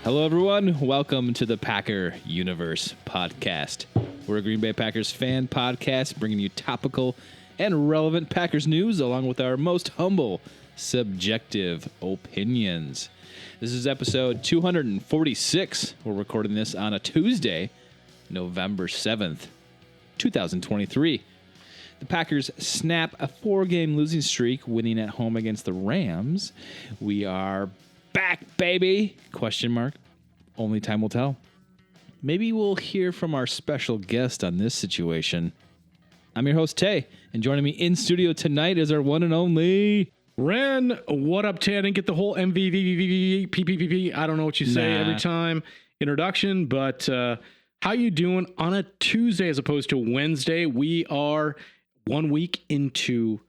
Hello, everyone. Welcome to the Packer Universe podcast. We're a Green Bay Packers fan podcast bringing you topical and relevant Packers news along with our most humble, subjective opinions. This is episode 246. We're recording this on a Tuesday, November 7th, 2023. The Packers snap a 4-game losing streak, winning at home against the Rams. We are back, baby? Question mark. Only time will tell. Maybe we'll hear from our special guest on this situation. I'm your host, Tay, and joining me in studio tonight is our one and only Ren. What up, Tay? I didn't get the whole PPPP. I don't know what you say every time introduction, but how you doing on a Tuesday as opposed to Wednesday? We are 1 week into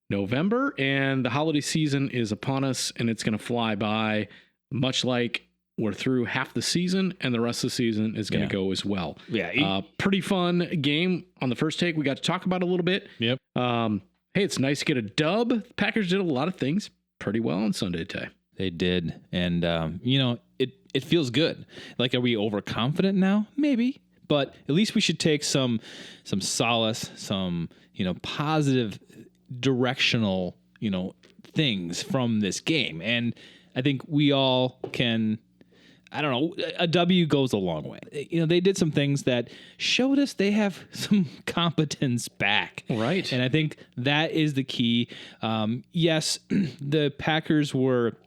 November, and the holiday season is upon us, and it's going to fly by, much like we're through half the season, and the rest of the season is going to go as well. Yeah. Pretty fun game on the first take. We got to talk about it a little bit. Yep. Hey, it's nice to get a dub. The Packers did a lot of things pretty well on Sunday today. They did, and it feels good. Like, are we overconfident now? Maybe, but at least we should take some solace, some positive, directional things from this game, and I think we all can. I don't know. A W goes a long way. They did some things that showed us they have some competence back. Right. And I think that is the key. Yes, the Packers were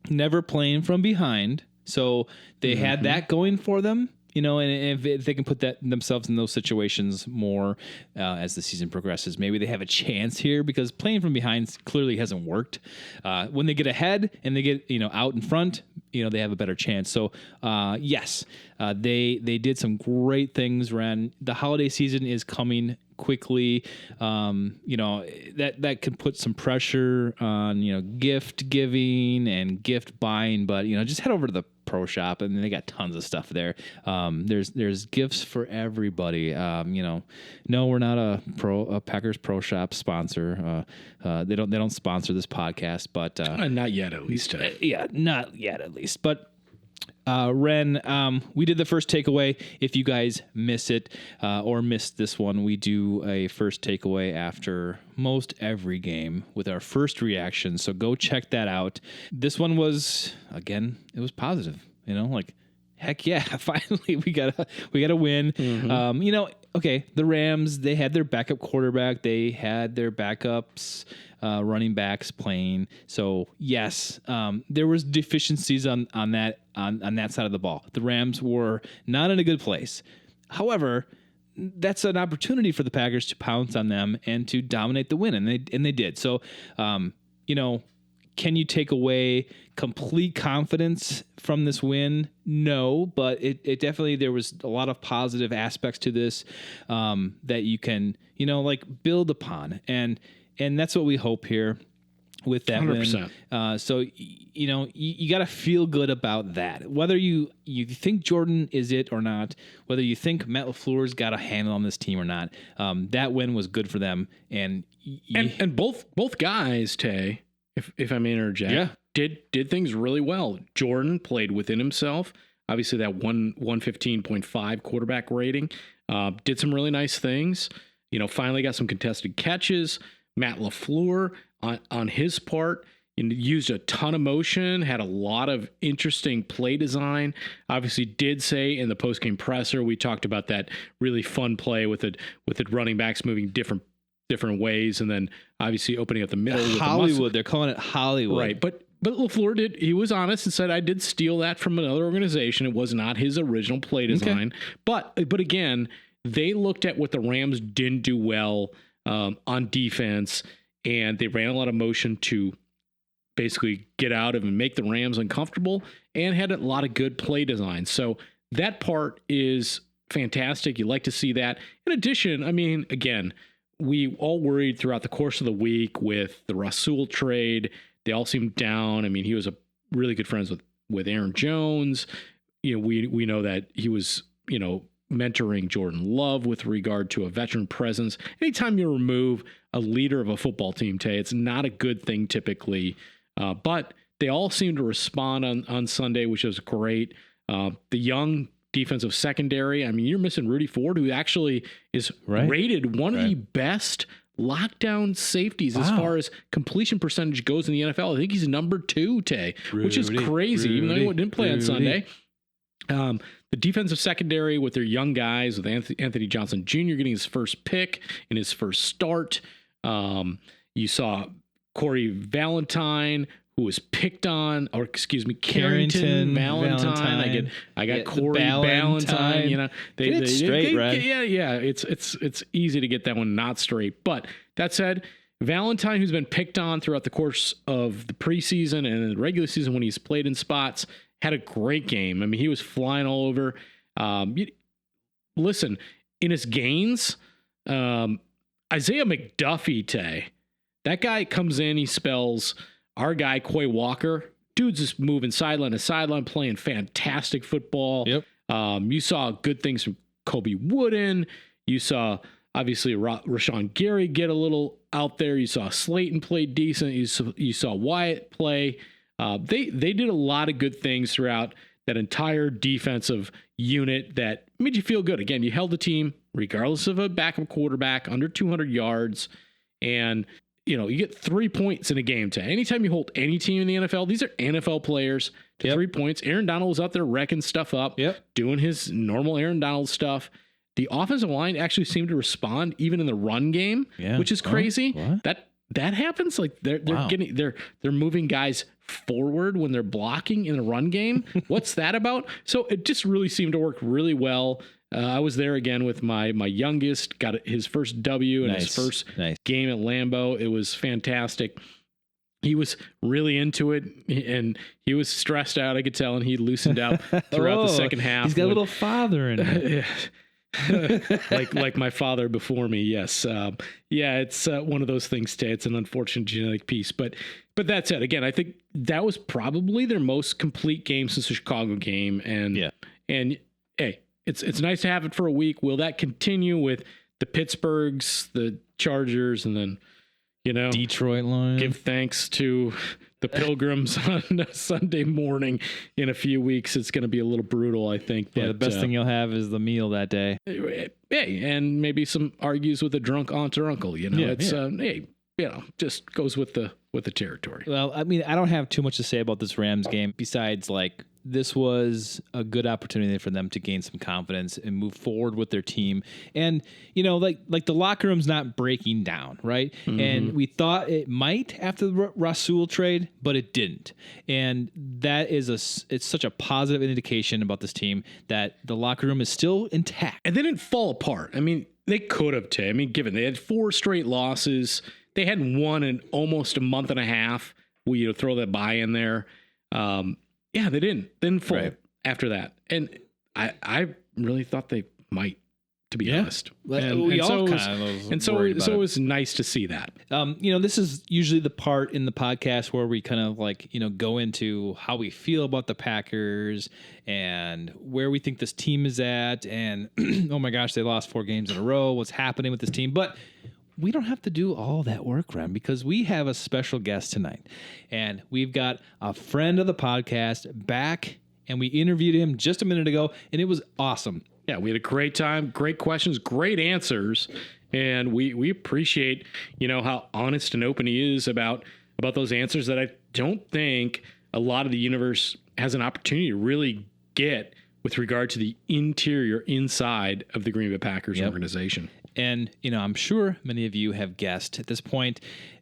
never playing from behind, so they had that going for them. And if they can put themselves in those situations more as the season progresses, maybe they have a chance here, because playing from behind clearly hasn't worked. When they get ahead and they get out in front, they have a better chance. So yes, they did some great things. Ren, the holiday season is coming quickly. That can put some pressure on gift giving and gift buying, but just head over to the Pro Shop, and they got tons of stuff there. There's gifts for everybody. No, we're not a Packers Pro Shop sponsor. They don't sponsor this podcast, but not yet, at least. Yeah, not yet, at least. But Ren, we did the first takeaway. If you guys miss it or missed this one, we do a first takeaway after most every game with our first reaction. So go check that out. This one was, again, it was positive. Heck yeah! Finally, we got a win. Mm-hmm. Okay, the Rams, they had their backup quarterback. They had their backups, running backs playing. So yes, there was deficiencies on that side of the ball. The Rams were not in a good place. However, that's an opportunity for the Packers to pounce on them and to dominate the win, and they did. So, can you take away complete confidence from this win? No, but it definitely, there was a lot of positive aspects to this that you can, build upon. And that's what we hope here with that 100%. Win. So, you got to feel good about that. Whether you think Jordan is it or not, whether you think Matt LaFleur's got a handle on this team or not, that win was good for them. And both guys, Tay, if I may interject, did things really well. Jordan played within himself. Obviously, that 115.5 quarterback rating, did some really nice things. Finally got some contested catches. Matt LaFleur on his part used a ton of motion, had a lot of interesting play design. Obviously, did say in the postgame presser, we talked about that really fun play with the running backs moving different ways, and then obviously opening up the middle. Hollywood, they're calling it Hollywood, right? But LaFleur did. He was honest and said, "I did steal that from another organization. It was not his original play design." Okay. But again, they looked at what the Rams didn't do well on defense, and they ran a lot of motion to basically get out of and make the Rams uncomfortable, and had a lot of good play design. So that part is fantastic. You like to see that. In addition, I mean, again, we all worried throughout the course of the week with the Rasul trade. They all seemed down. I mean, he was a really good friends with Aaron Jones. We know that he was, mentoring Jordan Love with regard to a veteran presence. Anytime you remove a leader of a football team, Tay, it's not a good thing typically. But they all seemed to respond on Sunday, which was great. The young defensive secondary. I mean, you're missing Rudy Ford, who actually is rated one of the best lockdown safeties as far as completion percentage goes in the NFL. I think he's number 2, Tay, which is crazy, even though he didn't play on Sunday. The defensive secondary with their young guys, with Anthony Johnson Jr. getting his first pick in his first start. You saw Corey Valentine, who was picked on, or excuse me, Carrington Valentine. I got Corey Valentine. You know, they straight, right? Yeah. It's easy to get that one not straight. But that said, Valentine, who's been picked on throughout the course of the preseason and the regular season when he's played in spots, had a great game. I mean, he was flying all over. Listen, in his gains, Isaiah McDuffie, Tay, that guy comes in, he spells our guy, Quay Walker. Dude's just moving sideline to sideline, playing fantastic football. Yep. You saw good things from Kobe Wooden. You saw, obviously, Rashawn Gary get a little out there. You saw Slayton play decent. You saw Wyatt play. They did a lot of good things throughout that entire defensive unit that made you feel good. Again, you held the team, regardless of a backup quarterback, under 200 yards. And you know, you get 3 points in a game. Anytime you hold any team in the NFL, these are NFL players to 3 points. Aaron Donald was out there wrecking stuff up, doing his normal Aaron Donald stuff. The offensive line actually seemed to respond even in the run game, which is crazy. That happens. Like they're moving guys forward when they're blocking in the run game. What's that about? So it just really seemed to work really well. I was there again with my youngest, got his first W in his first game at Lambeau. It was fantastic. He was really into it, and he was stressed out, I could tell, and he loosened up throughout the second half. He's got a little father in it. like my father before me, yes. It's one of those things, Tay. It's an unfortunate genetic piece. But that said, again, I think that was probably their most complete game since the Chicago game. And hey, it's nice to have it for a week. Will that continue with the Pittsburghs, the Chargers, and then, you know, Detroit Lions? Give thanks to the Pilgrims on Sunday morning in a few weeks. It's going to be a little brutal, I think. But, the best thing you'll have is the meal that day. Hey, and maybe some argues with a drunk aunt or uncle. You know, hey, you know, just goes with the territory. Well, I mean, I don't have too much to say about this Rams game besides like this was a good opportunity for them to gain some confidence and move forward with their team. And, you know, like the locker room's not breaking down, right? Mm-hmm. And we thought it might after the Rasul trade, but it didn't. And that is it's such a positive indication about this team that the locker room is still intact. And they didn't fall apart. I mean, they could have, Tay. I mean, given they had 4 straight losses, they hadn't won in almost a month and a half. We throw that bye in there. They didn't fall after that. And I really thought they might, to be honest. And so it was nice to see that. You know, this is usually the part in the podcast where we kind of like, you know, go into how we feel about the Packers and where we think this team is at. And oh my gosh, they lost 4 games in a row. What's happening with this team? But we don't have to do all that work, Rem, because we have a special guest tonight. And we've got a friend of the podcast back, and we interviewed him just a minute ago, and it was awesome. Yeah, we had a great time, great questions, great answers, and we appreciate, you know, how honest and open he is about those answers that I don't think a lot of the universe has an opportunity to really get with regard to the inside of the Green Bay Packers organization. And, you know, I'm sure many of you have guessed at this point,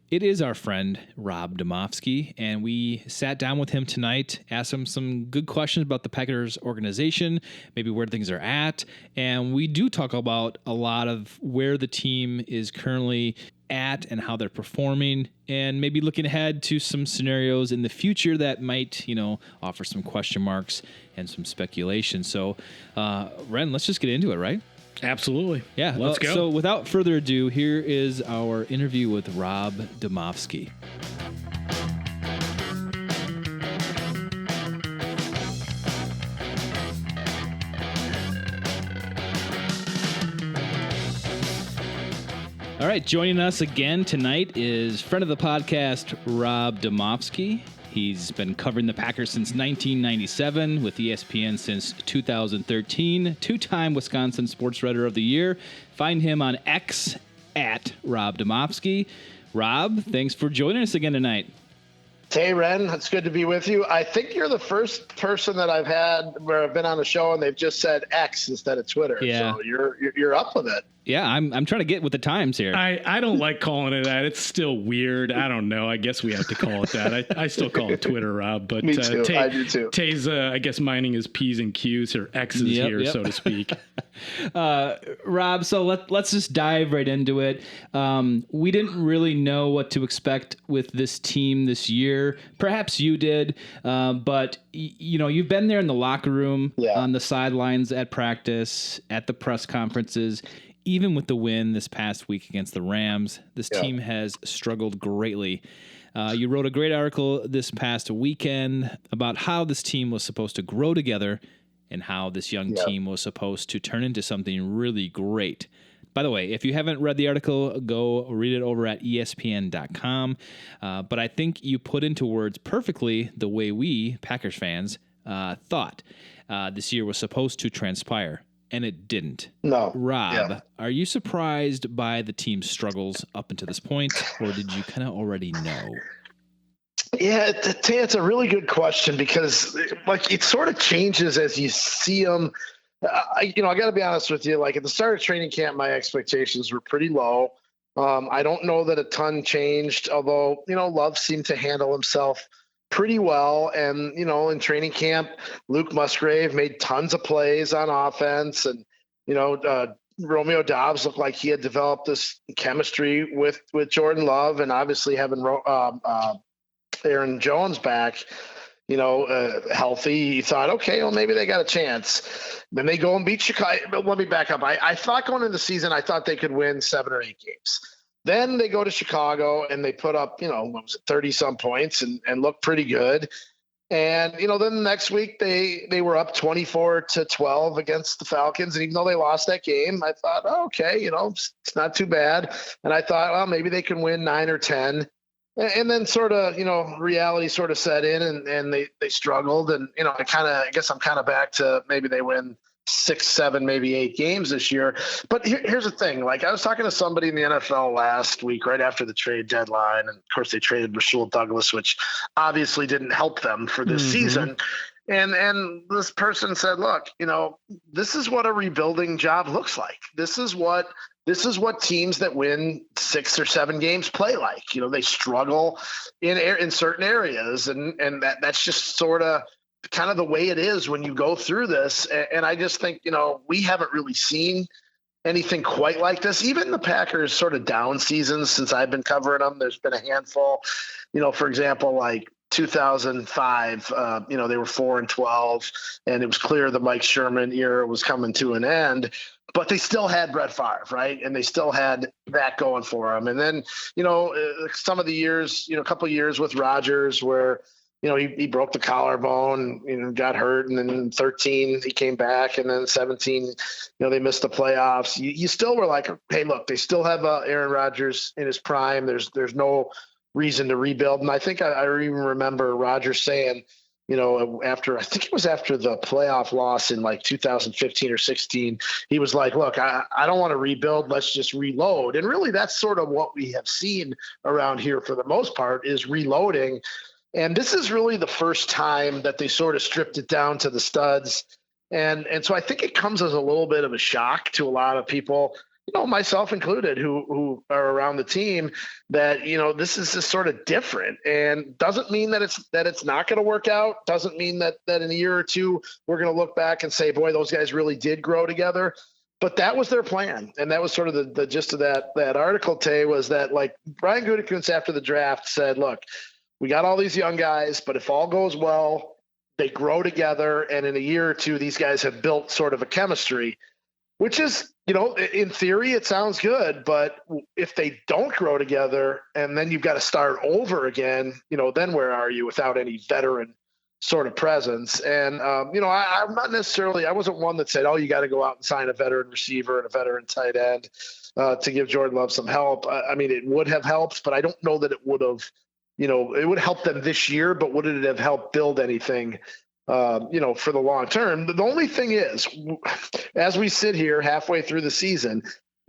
it is our friend Rob Demovsky, and we sat down with him tonight, asked him some good questions about the Packers organization, maybe where things are at, and we do talk about a lot of where the team is currently at and how they're performing, and maybe looking ahead to some scenarios in the future that might, you know, offer some question marks and some speculation. So, Ren, let's just get into it, right? Absolutely. Yeah, let's go. So without further ado, here is our interview with Rob Demovsky. All right, joining us again tonight is friend of the podcast, Rob Demovsky. He's been covering the Packers since 1997, with ESPN since 2013, two-time Wisconsin Sports Writer of the Year. Find him on X at Rob Demovsky. Rob, thanks for joining us again tonight. Tay Ren, it's good to be with you. I think you're the first person that I've had where I've been on a show and they've just said X instead of Twitter. Yeah. So you're up with it. Yeah, I'm trying to get with the times here. I don't like calling it that. It's still weird. I don't know. I guess we have to call it that. I still call it Twitter, Rob. But Me too. I do too. Tay's, I guess, mining his P's and Q's or X's here, so to speak. Rob, so let's just dive right into it. We didn't really know what to expect with this team this year. Perhaps you did, but you've been there in the locker room, on the sidelines, at practice, at the press conferences. Even with the win this past week against the Rams, this team has struggled greatly. You wrote a great article this past weekend about how this team was supposed to grow together and how this young team was supposed to turn into something really great. By the way, if you haven't read the article, go read it over at ESPN.com. But I think you put into words perfectly the way we, Packers fans, thought this year was supposed to transpire. And it didn't. No. Rob, are you surprised by the team's struggles up until this point, or did you kind of already know? Yeah, it's a really good question because it sort of changes as you see them. I got to be honest with you. Like at the start of training camp, my expectations were pretty low. I don't know that a ton changed, although, Love seemed to handle himself pretty well. And, in training camp, Luke Musgrave made tons of plays on offense. And, Romeo Doubs looked like he had developed this chemistry with Jordan Love, and obviously having Aaron Jones back, healthy. You thought, okay, well, maybe they got a chance. Then they go and beat Chicago. Let me back up. I thought going into the season, I thought they could win 7 or 8 games. Then they go to Chicago and they put up, 30-some points and look pretty good. And, then the next week they were up 24-12 against the Falcons. And even though they lost that game, I thought, okay, it's not too bad. And I thought, well, maybe they can win 9 or 10. And then sort of, reality sort of set in and they struggled. And, I guess I'm kind of back to maybe they win 6, 7, maybe 8 games this year. But here's the thing. Like I was talking to somebody in the NFL last week, right after the trade deadline. And of course they traded Rasul Douglas, which obviously didn't help them for this season. And this person said, look, this is what a rebuilding job looks like. This is what teams that win 6 or 7 games play like. They struggle in certain areas. And that's just sort of kind of the way it is when you go through this. And I just think, we haven't really seen anything quite like this. Even the Packers sort of down seasons since I've been covering them, there's been a handful, for example, like 2005, they were 4-12 and it was clear the Mike Sherman era was coming to an end, but they still had Brett Favre, right? And they still had that going for them. And then, some of the years, a couple of years with Rodgers where, he broke the collarbone, got hurt. And then in 13, he came back. And then 17, they missed the playoffs. You still were like, hey, look, they still have Aaron Rodgers in his prime. There's no reason to rebuild. And I think I even remember Rodgers saying, after the playoff loss in like 2015 or 16, he was like, look, I don't want to rebuild. Let's just reload. And really that's sort of what we have seen around here for the most part is reloading. And this is really the first time that they sort of stripped it down to the studs. And so I think it comes as a little bit of a shock to a lot of people, myself included, who are around the team that, this is just sort of different and doesn't mean that it's not going to work out. Doesn't mean that in a year or two, we're going to look back and say, boy, those guys really did grow together. But that was their plan. And that was sort of the gist of that article, Tay, was that like Brian Gutekunst after the draft said, look, we got all these young guys, but if all goes well, they grow together. And in a year or two, these guys have built sort of a chemistry, which is, in theory, it sounds good. But if they don't grow together and then you've got to start over again, then where are you without any veteran sort of presence? And, I'm not necessarily, I wasn't one that said, oh, you got to go out and sign a veteran receiver and a veteran tight end to give Jordan Love some help. I mean, it would have helped, but I don't know that it would have it would help them this year, but would it have helped build anything, for the long term? The only thing is, as we sit here halfway through the season,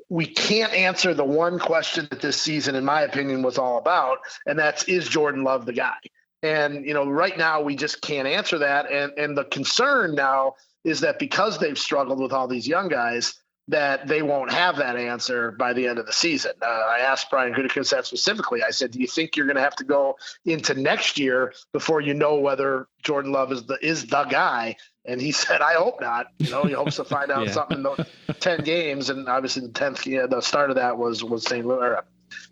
we can't answer the one question that this season, in my opinion, was all about, and that's, is Jordan Love the guy? And, right now we just can't answer that. And the concern now is that because they've struggled with all these young guys, that they won't have that answer by the end of the season. I asked Brian Gutekunst that specifically. I said, do you think you're going to have to go into next year before you know whether Jordan Love is the guy? And he said, I hope not. He hopes to find out something in the 10 games. And obviously the 10th, the start of that was St. Louis.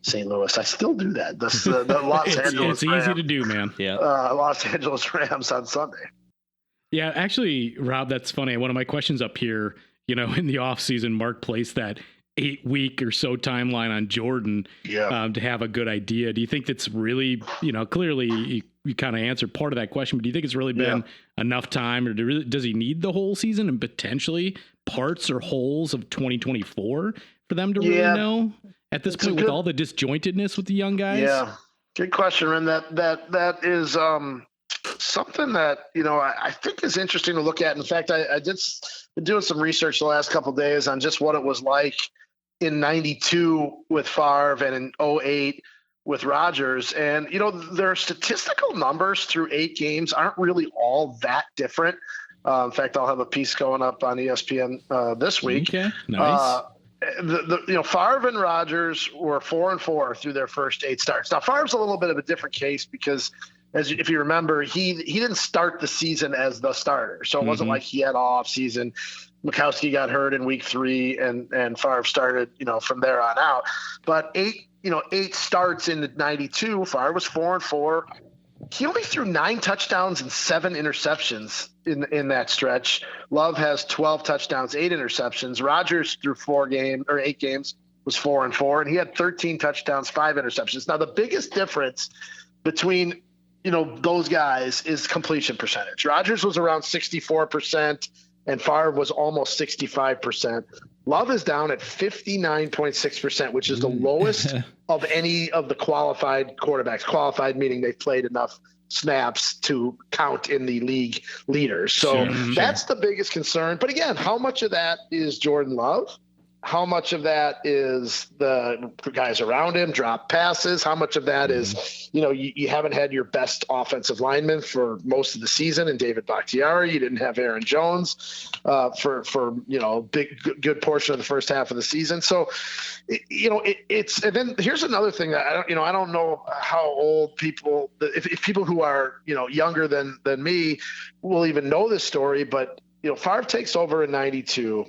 St. Louis. I still do that. The Los Angeles It's Rams, easy to do, man. Yeah. Los Angeles Rams on Sunday. Yeah, actually, Rob, that's funny. One of my questions up here, in the offseason, Mark placed that 8-week or so timeline on Jordan to have a good idea. Do you think that's really, clearly you kind of answered part of that question, but do you think it's really been enough time, or does he need the whole season and potentially parts or holes of 2024 for them to really know at this point with all the disjointedness with the young guys? Yeah, good question, Ren. That is something that, I think is interesting to look at. In fact, I been doing some research the last couple of days on just what it was like in 92 with Favre and in 08 with Rodgers. And, their statistical numbers through 8 games aren't really all that different. In fact, I'll have a piece going up on ESPN this week. Okay, nice. Favre and Rodgers were 4-4 through their first 8 starts. Now, Favre's a little bit of a different case because, if you remember, he didn't start the season as the starter, so it wasn't like he had off season. Mikowski got hurt in week 3, and Favre started, from there on out. But 8 starts in 92. Favre was 4-4. He only threw 9 touchdowns and 7 interceptions in that stretch. Love has 12 touchdowns, 8 interceptions. Rodgers through 8 games was 4-4, and he had 13 touchdowns, 5 interceptions. Now, the biggest difference between those guys is completion percentage. Rodgers was around 64%, and Favre was almost 65%. Love is down at 59.6%, which is the lowest of any of the qualified quarterbacks. Qualified meaning they've played enough snaps to count in the league leaders. So that's the biggest concern. But again, how much of that is Jordan Love? How much of that is the guys around him, drop passes? How much of that is, you haven't had your best offensive lineman for most of the season in David Bakhtiari. You didn't have Aaron Jones for good portion of the first half of the season. So, it's and then here's another thing that I don't know how old people, if people who are younger than me will even know this story, but Favre takes over in 92.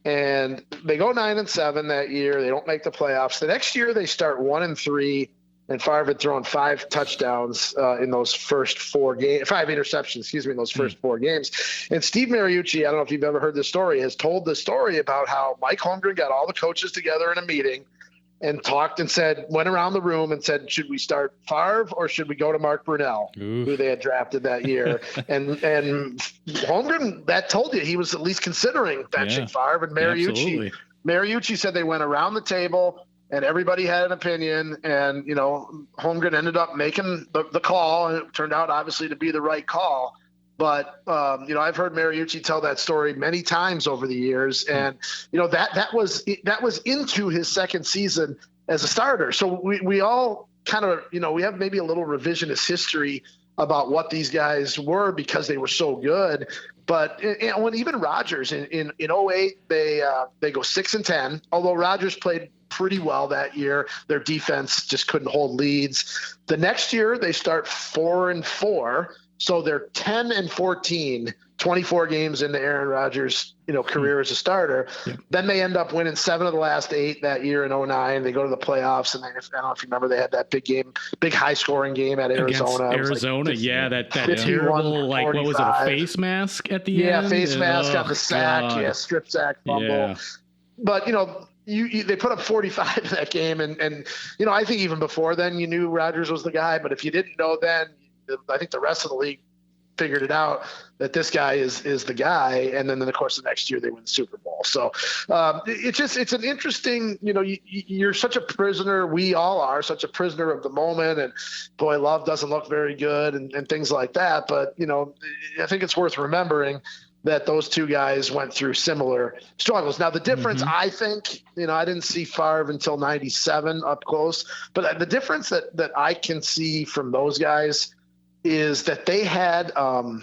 And they go 9-7 that year. They don't make the playoffs. The next year they start 1-3, and Favre had thrown 5 touchdowns in those first 4 games, 5 interceptions, in those first 4 games. And Steve Mariucci, I don't know if you've ever heard this story, has told the story about how Mike Holmgren got all the coaches together in a meeting and talked and went around the room and said, should we start Favre or should we go to Mark Brunell, who they had drafted that year? and Holmgren, that told you he was at least considering benching Favre. And Mariucci said they went around the table and everybody had an opinion. And, Holmgren ended up making the call, and it turned out obviously to be the right call. But, I've heard Mariucci tell that story many times over the years. And, that was into his second season as a starter. So we all kind of, we have maybe a little revisionist history about what these guys were because they were so good. But when even Rodgers in 08, they go 6-10, although Rodgers played pretty well that year. Their defense just couldn't hold leads. The next year they start 4-4. So they're 10-14, 24 games into Aaron Rodgers' career as a starter. Yep. Then they end up winning 7 of the last 8 that year in 09. They go to the playoffs, and I don't know if you remember, they had that big high-scoring game at Arizona. Arizona, that terrible, what was it, a face mask at the end? Yeah, face mask on the sack, strip sack fumble. Yeah. But, they put up 45 in that game, and I think even before then you knew Rodgers was the guy, but if you didn't know then, I think the rest of the league figured it out that this guy is the guy. And then in the course of next year, they win the Super Bowl. So it's an interesting, you're such a prisoner. We all are such a prisoner of the moment. And boy, Love doesn't look very good and things like that. But, I think it's worth remembering that those two guys went through similar struggles. Now, the difference, I think, I didn't see Favre until 97 up close, but the difference that I can see from those guys is that they had, I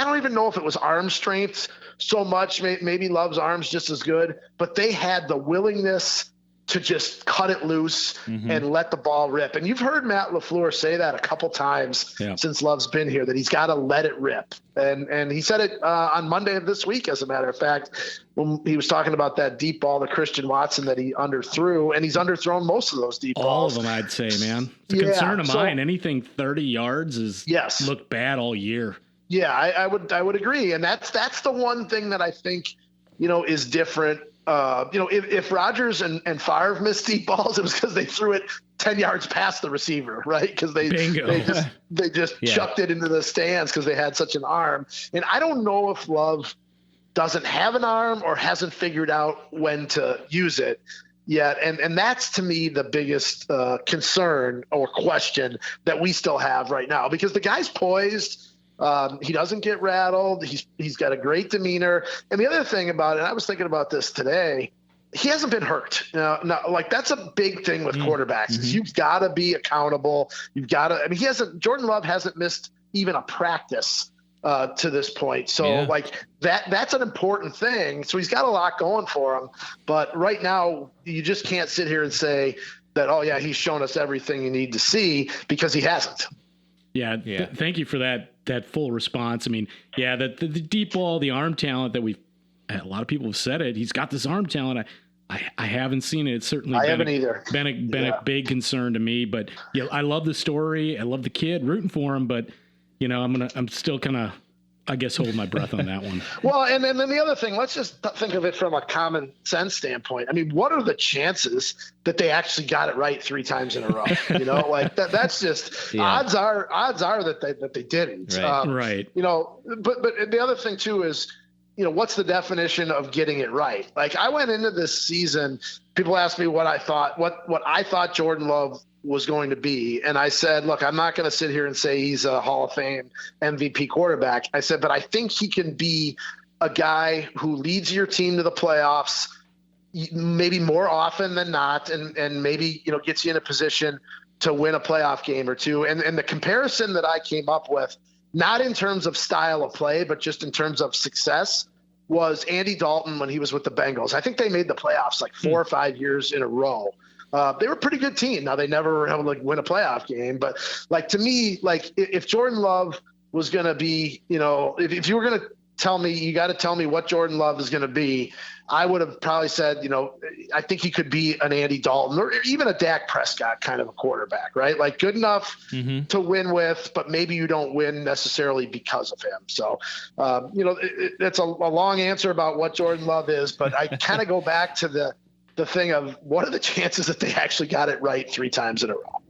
don't even know if it was arm strength so much, maybe Love's arms just as good, but they had the willingness to just cut it loose and let the ball rip. And you've heard Matt LaFleur say that a couple times since Love's been here, that he's got to let it rip. And he said it on Monday of this week, as a matter of fact, when he was talking about that deep ball to Christian Watson that he underthrew, and he's underthrown most of those deep balls. All of them, I'd say, man. It's a concern of mine. Anything 30 yards is looked bad all year. Yeah, I would agree. And that's the one thing that I think, is different. If Rodgers and Favre missed deep balls, it was because they threw it 10 yards past the receiver, right? Because they just chucked it into the stands because they had such an arm. And I don't know if Love doesn't have an arm or hasn't figured out when to use it yet. And that's, to me, the biggest concern or question that we still have right now, because the guy's poised. He doesn't get rattled. He's got a great demeanor. And the other thing about it, I was thinking about this today, he hasn't been hurt. Now, like, that's a big thing with quarterbacks. Is you've got to be accountable. Jordan Love hasn't missed even a practice to this point. So that's an important thing. So he's got a lot going for him. But right now, you just can't sit here and say that, oh yeah, he's shown us everything you need to see, because he hasn't. Yeah. Thank you for that full response. I mean, the deep ball, the arm talent that a lot of people have said it. He's got this arm talent. I haven't seen it. It's certainly been a big concern to me. But I love the story. I love the kid, rooting for him. But I'm still kind of, I guess, holding my breath on that one. Well, and then the other thing, let's just think of it from a common sense standpoint. I mean, what are the chances that they actually got it right 3 times in a row? Like that's just odds are that they didn't. Right. But the other thing too is, what's the definition of getting it right? Like, I went into this season, people asked me what I thought Jordan Love was going to be. And I said, look, I'm not going to sit here and say he's a Hall of Fame MVP quarterback. I said, but I think he can be a guy who leads your team to the playoffs, maybe more often than not, and maybe, gets you in a position to win a playoff game or two. And the comparison that I came up with, not in terms of style of play, but just in terms of success, was Andy Dalton when he was with the Bengals. I think they made the playoffs like 4 or 5 years in a row. They were a pretty good team. Now, they never were able to win a playoff game, but to me, if Jordan Love was going to be, if you were going to tell me, you got to tell me what Jordan Love is going to be, I would have probably said, I think he could be an Andy Dalton or even a Dak Prescott kind of a quarterback, right? Like, good enough to win with, but maybe you don't win necessarily because of him. So, it's a long answer about what Jordan Love is, but I kind of go back to the thing of, what are the chances that they actually got it right 3 times in a row?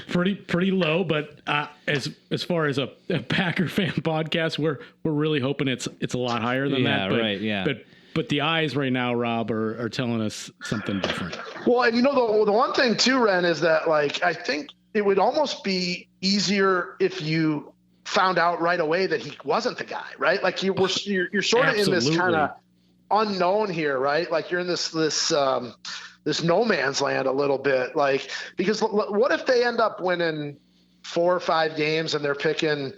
Pretty low, but as far as a Packer fan podcast, we're really hoping it's a lot higher than that. But, right. Yeah. But the eyes right now, Rob, are telling us something different. Well, and the one thing too, Ren, is that I think it would almost be easier if you found out right away that he wasn't the guy, right? Like, you're sort of in this kind of unknown here, right? Like, you're in this no man's land a little bit, because what if they end up winning 4 or 5 games and they're picking,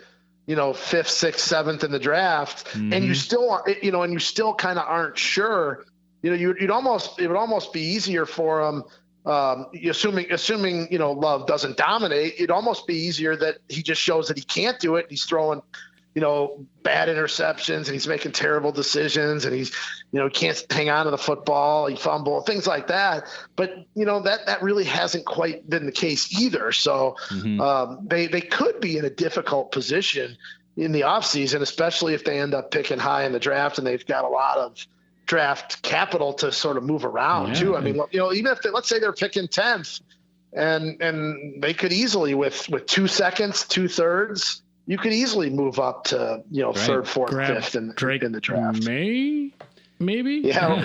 5th, 6th, 7th in the draft, and you still, and you still kind of aren't sure, it would almost be easier for them, assuming Love doesn't dominate. It'd almost be easier that he just shows that he can't do it. He's throwing bad interceptions, and he's making terrible decisions, and he's, can't hang on to the football. He fumble, things like that. But, that really hasn't quite been the case either. So they could be in a difficult position in the offseason, especially if they end up picking high in the draft and they've got a lot of draft capital to sort of move around too. I mean, even if let's say they're picking 10th and they could easily with 2 seconds, 2/3, you could easily move up to, third, fourth, fifth in the draft. Maybe. Yeah.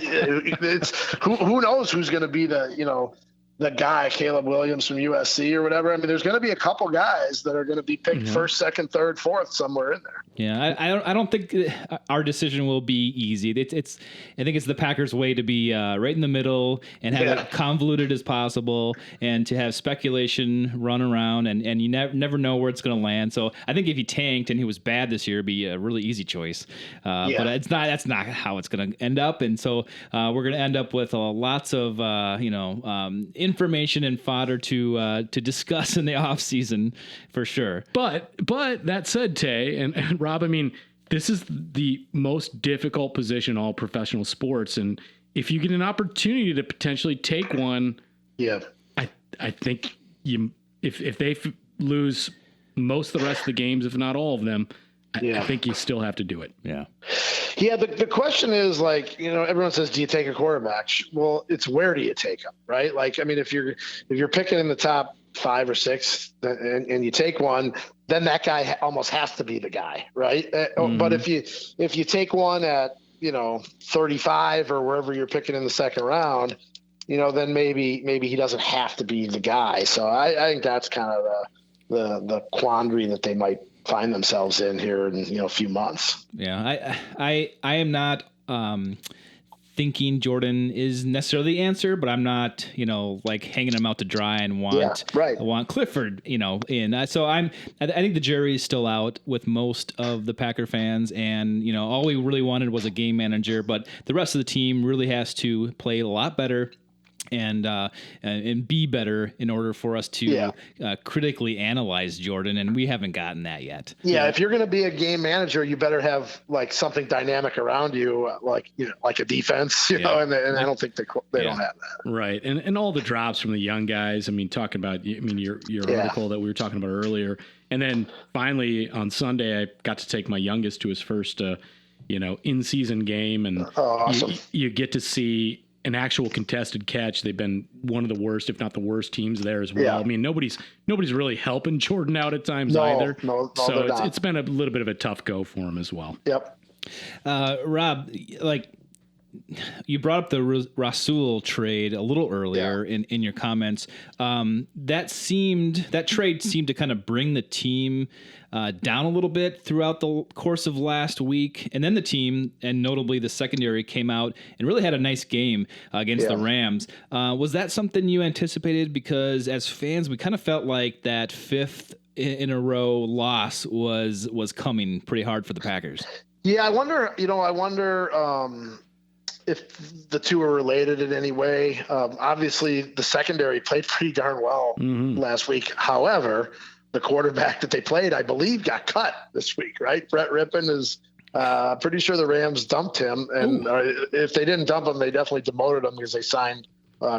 It's who knows who's going to be the guy, Caleb Williams from USC or whatever. I mean, there's going to be a couple guys that are going to be picked first, second, third, fourth, somewhere in there. Yeah, I don't think our decision will be easy. I think it's the Packers' way to be right in the middle and have it convoluted as possible, and to have speculation run around, and you never know where it's going to land. So I think if he tanked and he was bad this year, it'd be a really easy choice. But that's not how it's going to end up, and so we're going to end up with lots of information and fodder to discuss in the off season for sure. But that said, Tay and Rob, I mean, this is the most difficult position in all professional sports, and if you get an opportunity to potentially take one, I think if they lose most of the rest of the games, if not all of them, I think you still have to do it. Yeah. Yeah. The question is, everyone says, do you take a quarterback? Well, it's where do you take them, right? Like, I mean, if you're picking in the top 5 or 6 and you take one, then that guy almost has to be the guy, right? But if you take one at 35 or wherever you're picking in the second round, then maybe he doesn't have to be the guy. So I think that's kind of the quandary that they might find themselves in here in a few months. Yeah, I am not thinking Jordan is necessarily the answer, but I'm not, hanging him out to dry and want Clifford, in. So I think the jury is still out with most of the Packer fans, and all we really wanted was a game manager, but the rest of the team really has to play a lot better and be better in order for us to critically analyze Jordan, and we haven't gotten that yet. Yeah, if you're going to be a game manager, you better have something dynamic around you, like a defense, and I don't think they don't have that. Right, and all the drops from the young guys. I mean, talking about your article that we were talking about earlier, and then finally on Sunday, I got to take my youngest to his first in-season game, and awesome. You get to see an actual contested catch. They've been one of the worst, if not the worst teams there as well. Yeah. I mean, nobody's really helping Jordan out at times either. No, so it's been a little bit of a tough go for him as well. Yep. Rob, you brought up the Rasul trade a little earlier in your comments. That trade seemed to kind of bring the team down a little bit throughout the course of last week. And then the team, and notably the secondary, came out and really had a nice game against the Rams. Was that something you anticipated? Because as fans, we kind of felt like that 5th in a row loss was coming pretty hard for the Packers. Yeah, I wonder if the two are related in any way. Obviously, the secondary played pretty darn well last week. However, the quarterback that they played, I believe, got cut this week, right? Brett Rippon is pretty sure the Rams dumped him. And if they didn't dump him, they definitely demoted him because they signed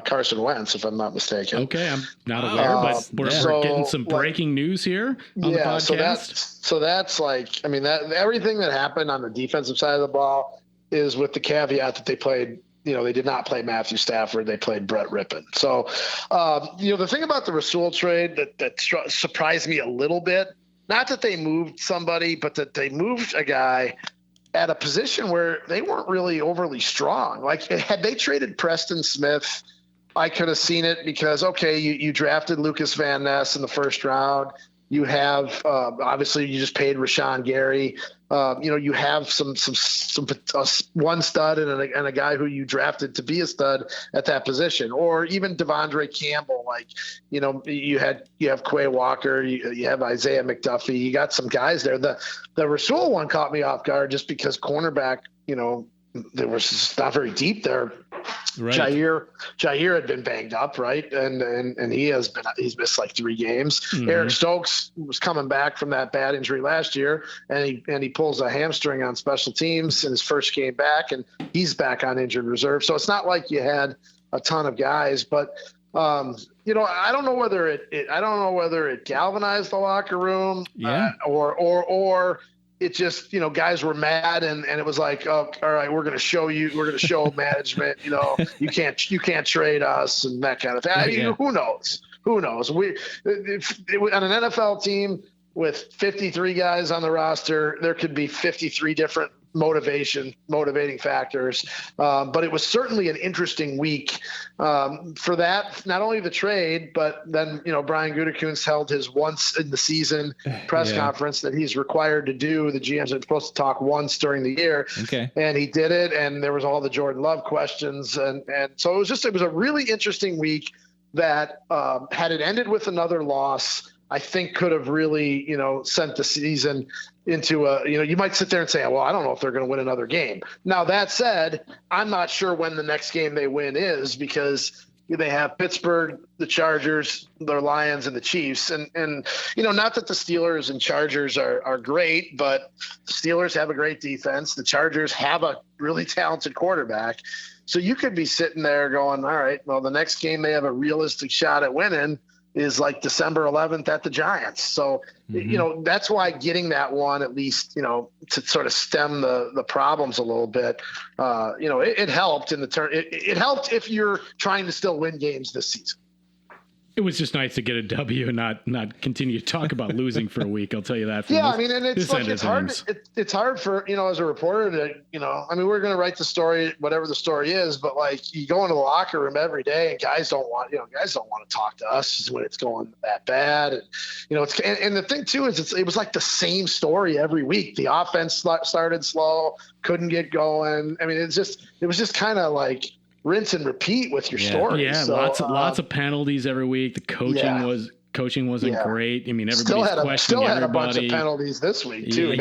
Carson Wentz, if I'm not mistaken. Okay, I'm not aware, but we're getting some breaking news here on the podcast. So that's everything that happened on the defensive side of the ball is with the caveat that they played, they did not play Matthew Stafford. They played Brett Rippon. So, the thing about the Rasul trade that surprised me a little bit, not that they moved somebody, but that they moved a guy at a position where they weren't really overly strong. Like, had they traded Preston Smith, I could have seen it because, okay, you drafted Lucas Van Ness in the first round. You have obviously you just paid Rashawn Gary. You have some one stud and a guy who you drafted to be a stud at that position, or even Devondre Campbell. You have Quay Walker, you have Isaiah McDuffie. You got some guys there. The Rasul one caught me off guard just because cornerback. There was not very deep there. Right. Jair had been banged up, right? And he's missed like 3 games. Mm-hmm. Eric Stokes was coming back from that bad injury last year, and he pulls a hamstring on special teams in his first game back, and he's back on injured reserve. So it's not like you had a ton of guys, but I don't know whether it galvanized the locker room, or it just, guys were mad and it was like, oh, all right, we're going to show management, you can't trade us and that kind of thing. Who knows? On an NFL team, with 53 guys on the roster, there could be 53 different motivating factors. But it was certainly an interesting week for that, not only the trade, but then, Brian Gutekunst held his once in the season press conference that he's required to do. The GMs are supposed to talk once during the year. Okay. And he did it. And there was all the Jordan Love questions. And so it was a really interesting week that had it ended with another loss, I think could have really, sent the season into you might sit there and say, well, I don't know if they're going to win another game. Now, that said, I'm not sure when the next game they win is, because they have Pittsburgh, the Chargers, the Lions, and the Chiefs. And not that the Steelers and Chargers are great, but the Steelers have a great defense. The Chargers have a really talented quarterback. So you could be sitting there going, all right, well, the next game they have a realistic shot at winning is like December 11th at the Giants. So, that's why getting that one, at least, to sort of stem the problems a little bit, it helped in the turn. It helped if you're trying to still win games this season. It was just nice to get a W and not continue to talk about losing for a week. I'll tell you that. Yeah, and it's hard. It's hard for as a reporter to we're going to write the story, whatever the story is, but you go into the locker room every day and guys don't want to talk to us when it's going that bad, and and the thing too is it was like the same story every week. The offense started slow, couldn't get going. It was just kind of like rinse and repeat with your story. Yeah, so, lots of penalties every week. The coaching wasn't great. Everybody's questioning everybody. Had a bunch of penalties this week too.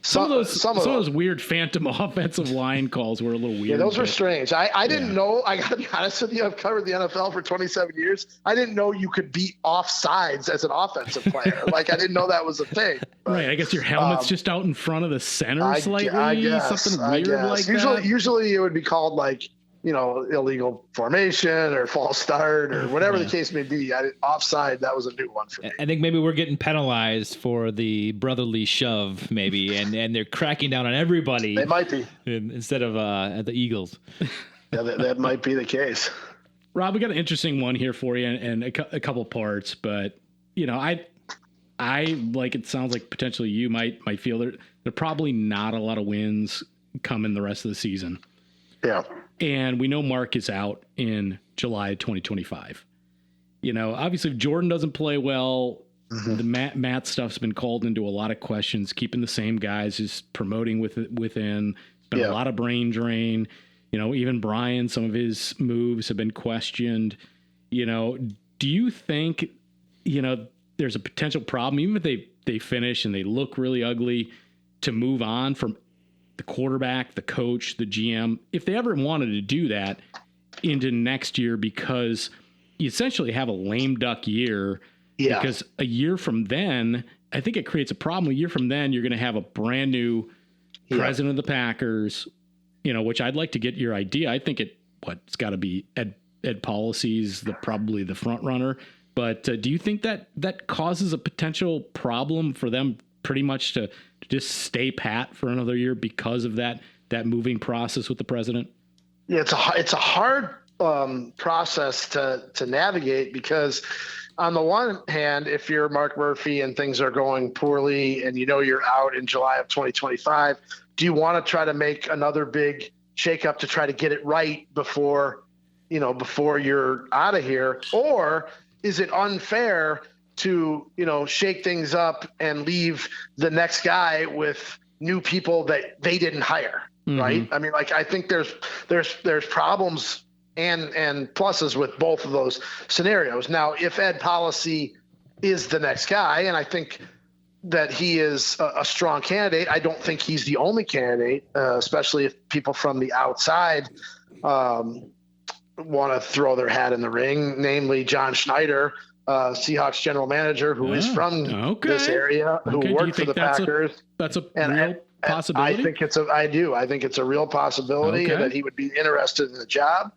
Some of those weird phantom offensive line calls were a little weird. Yeah, those were strange. I didn't know. I got to be honest with you. I've covered the NFL for 27 years. I didn't know you could beat offsides as an offensive player. I didn't know that was a thing. But, right. I guess your helmet's just out in front of the center slightly. I guess, something weird like that. Usually it would be called illegal formation or false start or whatever the case may be. Offside, that was a new one for me. I think maybe we're getting penalized for the brotherly shove, maybe, and they're cracking down on everybody. They might be. Instead of the Eagles. Yeah, that might be the case. Rob, we got an interesting one here for you and a couple parts, but, I it sounds like potentially you might feel there probably not a lot of wins coming the rest of the season. Yeah. And we know Mark is out in July 2025. Obviously, if Jordan doesn't play well, the Matt stuff's been called into a lot of questions, keeping the same guys, just promoting within. It's been a lot of brain drain. Even Brian, some of his moves have been questioned. Do you think, there's a potential problem, even if they finish and they look really ugly, to move on from the quarterback, the coach, the GM, if they ever wanted to do that into next year, because you essentially have a lame duck year. Yeah. Because a year from then, I think it creates a problem. A year from then, you're going to have a brand new president of the Packers, which I'd like to get your idea. I think it's got to be Ed Policy's probably the front runner. But do you think that causes a potential problem for them pretty much to just stay pat for another year because of that moving process with the president? Yeah, it's a hard process to navigate, because on the one hand, if you're Mark Murphy and things are going poorly and you're out in July of 2025, do you want to try to make another big shakeup to try to get it right before you're out of here? Or is it unfair to shake things up and leave the next guy with new people that they didn't hire, right? I think there's problems and pluses with both of those scenarios. Now, if Ed Policy is the next guy, and I think that he is a strong candidate, I don't think he's the only candidate, especially if people from the outside want to throw their hat in the ring, namely John Schneider, Seahawks general manager, who is from this area, who worked for the Packers. That's a real possibility. I think it's a real possibility that he would be interested in the job.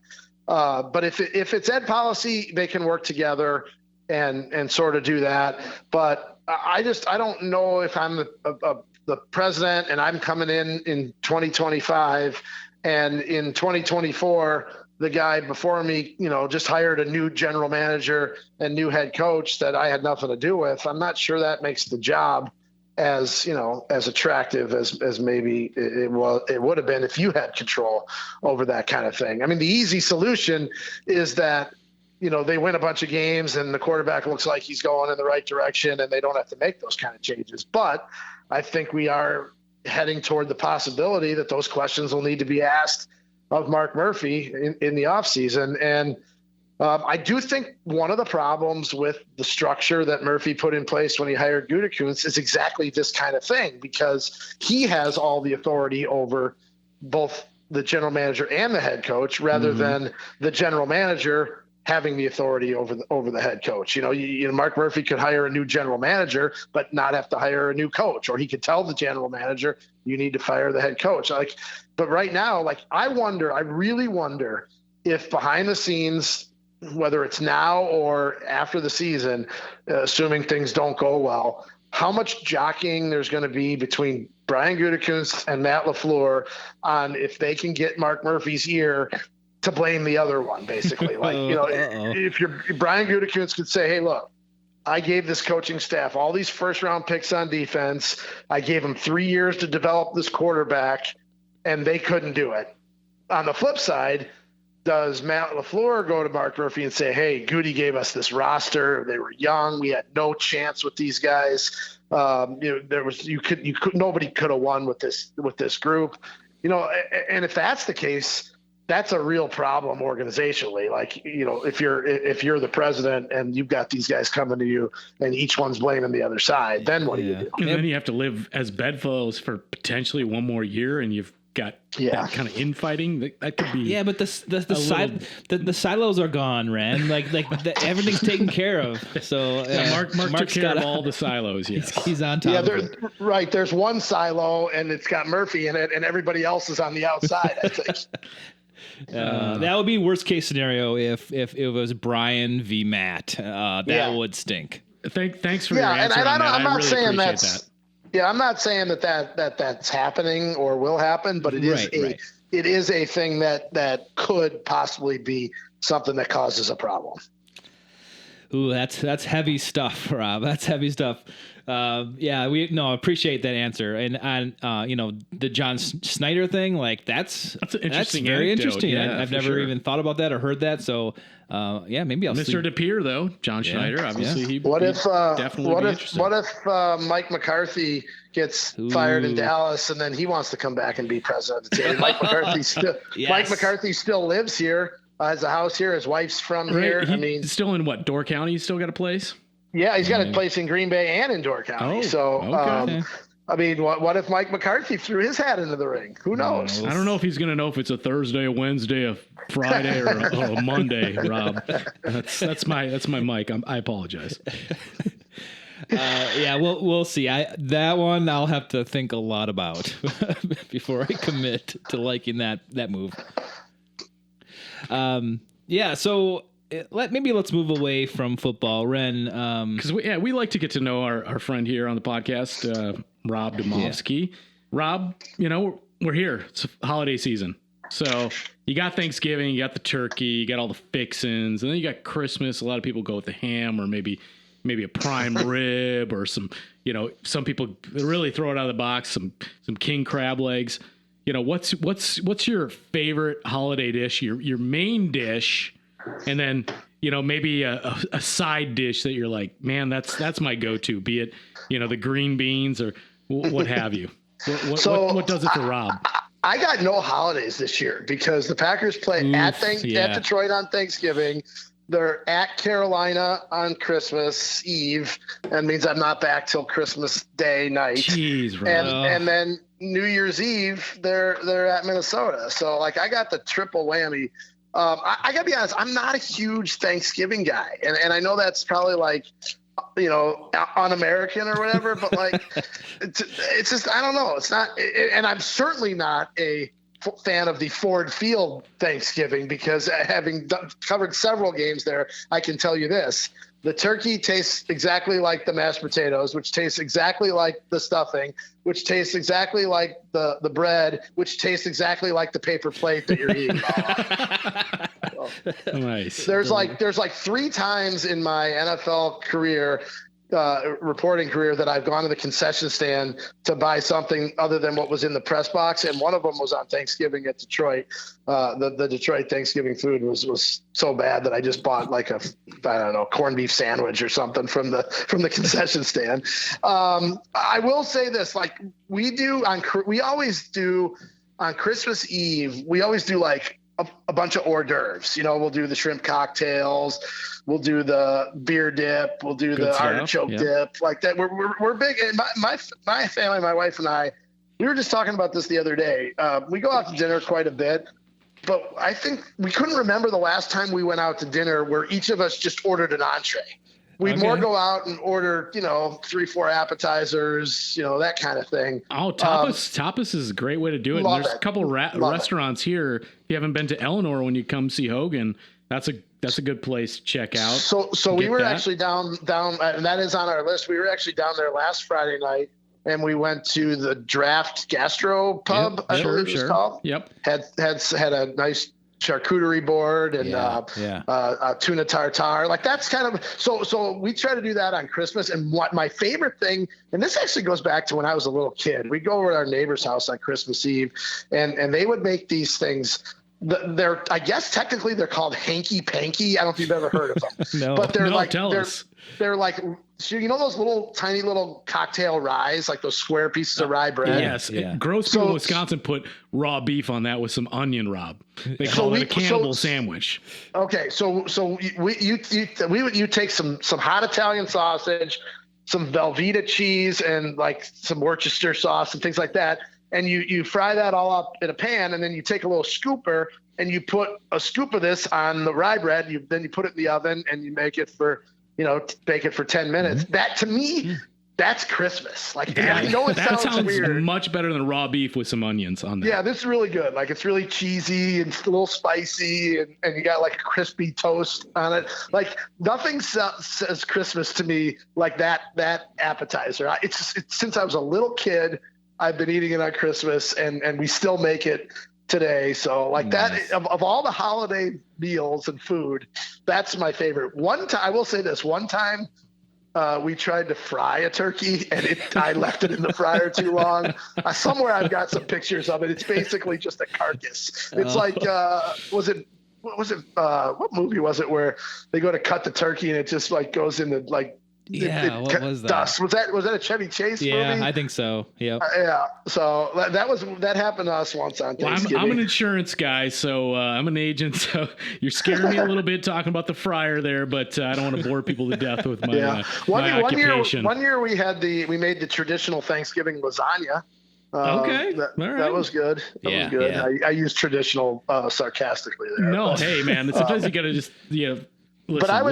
But if it's Ed Policy, they can work together and sort of do that. But I don't know if I'm the president and I'm coming in 2025, and in 2024 the guy before me, just hired a new general manager and new head coach that I had nothing to do with. I'm not sure that makes the job as attractive as maybe it would have been if you had control over that kind of thing. I mean, the easy solution is that, they win a bunch of games and the quarterback looks like he's going in the right direction and they don't have to make those kind of changes. But I think we are heading toward the possibility that those questions will need to be asked of Mark Murphy in the offseason. And I do think one of the problems with the structure that Murphy put in place when he hired Gutekunst is exactly this kind of thing, because he has all the authority over both the general manager and the head coach, rather than the general manager having the authority over the head coach. Mark Murphy could hire a new general manager, but not have to hire a new coach, or he could tell the general manager, you need to fire the head coach. But right now, I really wonder if behind the scenes, whether it's now or after the season, assuming things don't go well, how much jockeying there's going to be between Brian Gutekunst and Matt LaFleur on if they can get Mark Murphy's ear to blame the other one, basically. If Brian Gutekunst could say, hey, look, I gave this coaching staff all these first-round picks on defense. I gave them 3 years to develop this quarterback, and they couldn't do it. On the flip side, does Matt LaFleur go to Mark Murphy and say, hey, Goody gave us this roster. They were young. We had no chance with these guys. Nobody could have won with this group. And if that's the case, that's a real problem organizationally. If you're the president and you've got these guys coming to you and each one's blaming the other side, then what do you do? And then you have to live as bedfellows for potentially one more year, and you've got that kind of infighting. That could be. Yeah, but the silos are gone, Ren. Everything's taken care of. So Mark took care of all the silos. Yes. He's on top. Yeah, right. There's one silo and it's got Murphy in it, and everybody else is on the outside, I think. That would be worst case scenario if it was Brian v. Matt. That would stink. Thanks for your answer. And I'm not saying that. Yeah, I'm not saying that's happening or will happen, but it is a thing that could possibly be something that causes a problem. Ooh, that's heavy stuff, Rob. That's heavy stuff. Appreciate that answer. And the John Snyder thing, that's interesting. Very anecdote. Interesting. Yeah, I've never even thought about that or heard that. So maybe I'll. Mr. DePere, though, John Schneider, obviously, What if Mike McCarthy gets fired in Dallas and then he wants to come back and be president of the team? Mike McCarthy still lives here. Has a house here. His wife's from here. He's still in what? Door County? He's still got a place? Yeah, he's got a place in Green Bay and in Door County. What if Mike McCarthy threw his hat into the ring? Who knows? I don't know if he's going to know if it's a Thursday, a Wednesday, a Friday, or a Monday, Rob. That's my mic. I apologize. We'll see. That one I'll have to think a lot about before I commit to liking that move. So let's move away from football, Ren. Because we like to get to know our friend here on the podcast, Rob Demovsky. Yeah. Rob, we're here. It's holiday season, so you got Thanksgiving, you got the turkey, you got all the fixins, and then you got Christmas. A lot of people go with the ham, or maybe a prime rib, or some people really throw it out of the box, some king crab legs. What's your favorite holiday dish? Your main dish, and then maybe a side dish that you're like, man, that's my go-to. Be it the green beans or what have you. What does it for Rob? I got no holidays this year because the Packers play at Detroit on Thanksgiving. They're at Carolina on Christmas Eve. That means I'm not back till Christmas Day night. Jeez, Rob. And then New Year's Eve, they're at Minnesota. So I got the triple whammy. I gotta be honest, I'm not a huge Thanksgiving guy, and I know that's probably un-American or whatever, but it's just, I don't know. It's not, and I'm certainly not a fan of the Ford Field Thanksgiving because having covered several games there, I can tell you this. The turkey tastes exactly like the mashed potatoes, which tastes exactly like the stuffing, which tastes exactly like the bread, which tastes exactly like the paper plate that you're eating. Nice. There's like 3 times in my NFL career, reporting career, that I've gone to the concession stand to buy something other than what was in the press box, and one of them was on Thanksgiving at Detroit. The Detroit Thanksgiving food was so bad that I just bought like I don't know, corned beef sandwich or something from the concession stand. I will say this: like we always do on Christmas Eve, we always do like a bunch of hors d'oeuvres. We'll do the shrimp cocktails, we'll do the beer dip, we'll do the artichoke dip, like that. We're big. And my family, my wife and I, we were just talking about this the other day. We go out to dinner quite a bit, but I think we couldn't remember the last time we went out to dinner where each of us just ordered an entree. We'd more go out and order, 3-4 appetizers, that kind of thing. Oh, tapas is a great way to do it. And there's a couple restaurants here. If you haven't been to Eleanor when you come see Hogan, that's a good place to check out. So we were actually down, and that is on our list. We were actually down there last Friday night, and we went to the Draft Gastro Pub. I believe it was called. Yep. Had a nice charcuterie board and tuna tartare. Like that's kind of so we try to do that on Christmas. And what my favorite thing, and this actually goes back to when I was a little kid, we'd go over to our neighbor's house on Christmas Eve, and they would make these things. I guess technically they're called hanky panky. I don't know if you've ever heard of them. No, but they're they're like, so those tiny little cocktail ryes, like those square pieces of rye bread. Yes. Yeah. Gross people in Wisconsin put raw beef on that with some onion, Rob. They call it a cannibal sandwich. Okay. So you take some hot Italian sausage, some Velveeta cheese, and like some Worcester sauce and things like that. And you fry that all up in a pan, and then you take a little scooper and you put a scoop of this on the rye bread. Then you put it in the oven and you make it for, bake it for 10 minutes. Mm-hmm. That to me, that's Christmas. Like, I know it sounds weird. Much better than raw beef with some onions on that. Yeah, this is really good. Like, it's really cheesy and a little spicy, and you got like a crispy toast on it. Like, nothing says Christmas to me like that appetizer. It's since I was a little kid, I've been eating it on Christmas, and we still make it today. So like that, of all the holiday meals and food, that's my favorite. I will say this, one time we tried to fry a turkey, and I left it in the fryer too long. Somewhere I've got some pictures of it. It's basically just a carcass. It's like, what movie was it where they go to cut the turkey and it just like goes into like, what was that? Dust. Was that a Chevy Chase movie? Yeah, I think so. Yep. Yeah. So that happened to us once on Thanksgiving. I'm an insurance guy, so I'm an agent. So you're scaring me a little bit talking about the fryer there, but I don't want to bore people to death with my my occupation. One year we made the traditional Thanksgiving lasagna. Okay. That was good. That was good. Yeah. I used traditional sarcastically there. No, hey man, sometimes you got to just listen, but I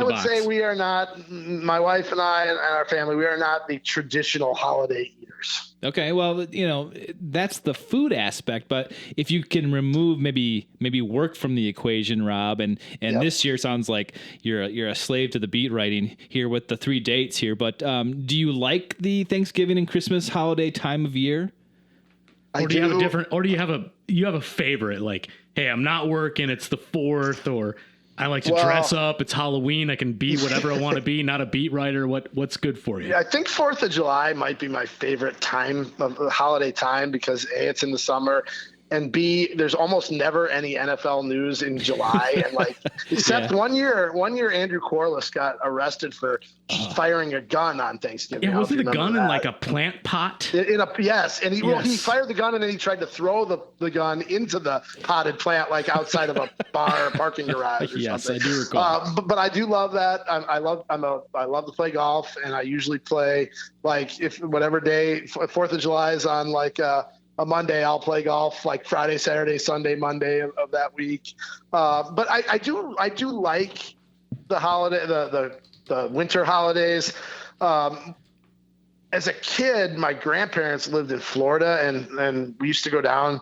would say we are not, my wife and I and our family, we are not the traditional holiday eaters. Okay, well, that's the food aspect, but if you can remove maybe work from the equation, Rob, and this year sounds like you're a slave to the beat writing here with the 3 dates here, but do you like the Thanksgiving and Christmas holiday time of year? Or do you have a different, or do you have a favorite, like, hey, I'm not working, it's the 4th, or I like to dress up. It's Halloween. I can be whatever I want to be. Not a beat writer. What's good for you? Yeah, I think 4th of July might be my favorite time of the holiday time because A, it's in the summer, and B, there's almost never any NFL news in July, and like except one year Andrew Corliss got arrested for firing a gun on Thanksgiving. Yeah, wasn't the gun in like a plant pot? Yes, and he fired the gun and then he tried to throw the gun into the potted plant like outside of a bar or parking garage or yes, something. I do recall. But I do love that. I love to play golf, and I usually play like if whatever day 4th of July is on like a Monday, I'll play golf like Friday, Saturday, Sunday, Monday of that week. But I do like the holiday, the winter holidays. As a kid, my grandparents lived in Florida, and we used to go down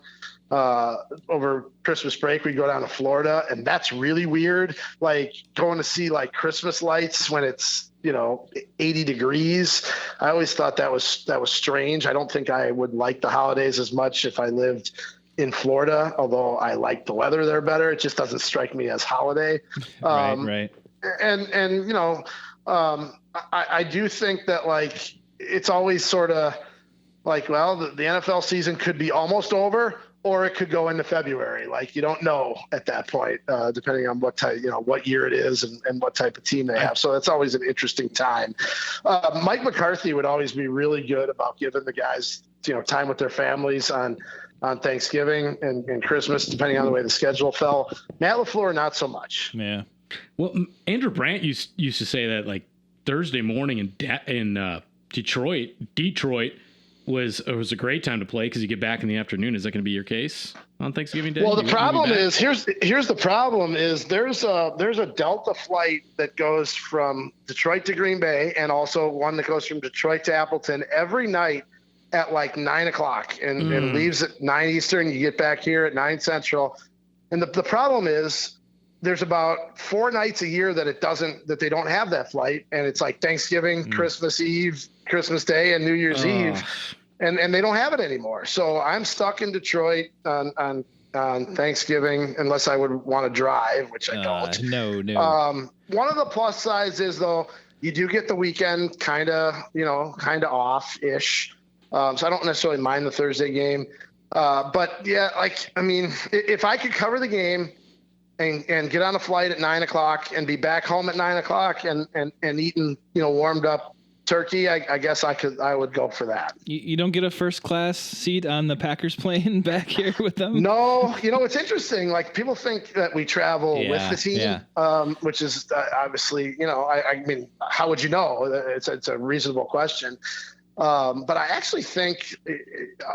over Christmas break, we go down to Florida, and that's really weird. Like going to see like Christmas lights when it's 80 degrees. I always thought that was strange. I don't think I would like the holidays as much if I lived in Florida, although I like the weather there better. It just doesn't strike me as holiday. Right. And I do think that like it's always sort of like, well, the NFL season could be almost over, or it could go into February. Like you don't know at that point, depending on what type, what year it is and what type of team they have. So that's always an interesting time. Mike McCarthy would always be really good about giving the guys, time with their families on Thanksgiving and Christmas, depending on the way the schedule fell. Matt LaFleur, not so much. Yeah. Well, Andrew Brandt used to say that like Thursday morning in Detroit was a great time to play because you get back in the afternoon. Is that going to be your case on Thanksgiving Day? Well, the problem is here's the problem is there's a Delta flight that goes from Detroit to Green Bay, and also one that goes from Detroit to Appleton every night at like 9:00 and leaves at 9 Eastern. You get back here at 9 Central, and the problem is there's about 4 nights a year that they don't have that flight, and it's like Thanksgiving, Christmas Eve, Christmas Day, and New Year's Eve, and they don't have it anymore. So I'm stuck in Detroit on Thanksgiving unless I would want to drive, which I don't. No. One of the plus sides is though you do get the weekend kind of off ish. So I don't necessarily mind the Thursday game, but yeah, like I mean, if I could cover the game and get on a flight at 9:00 and be back home at 9:00 and eating, warmed up turkey, I guess I would go for that. You don't get a first class seat on the Packers plane back here with them? No, it's interesting. Like people think that we travel with the team, which is obviously, I mean, how would you know? It's a reasonable question. But I actually think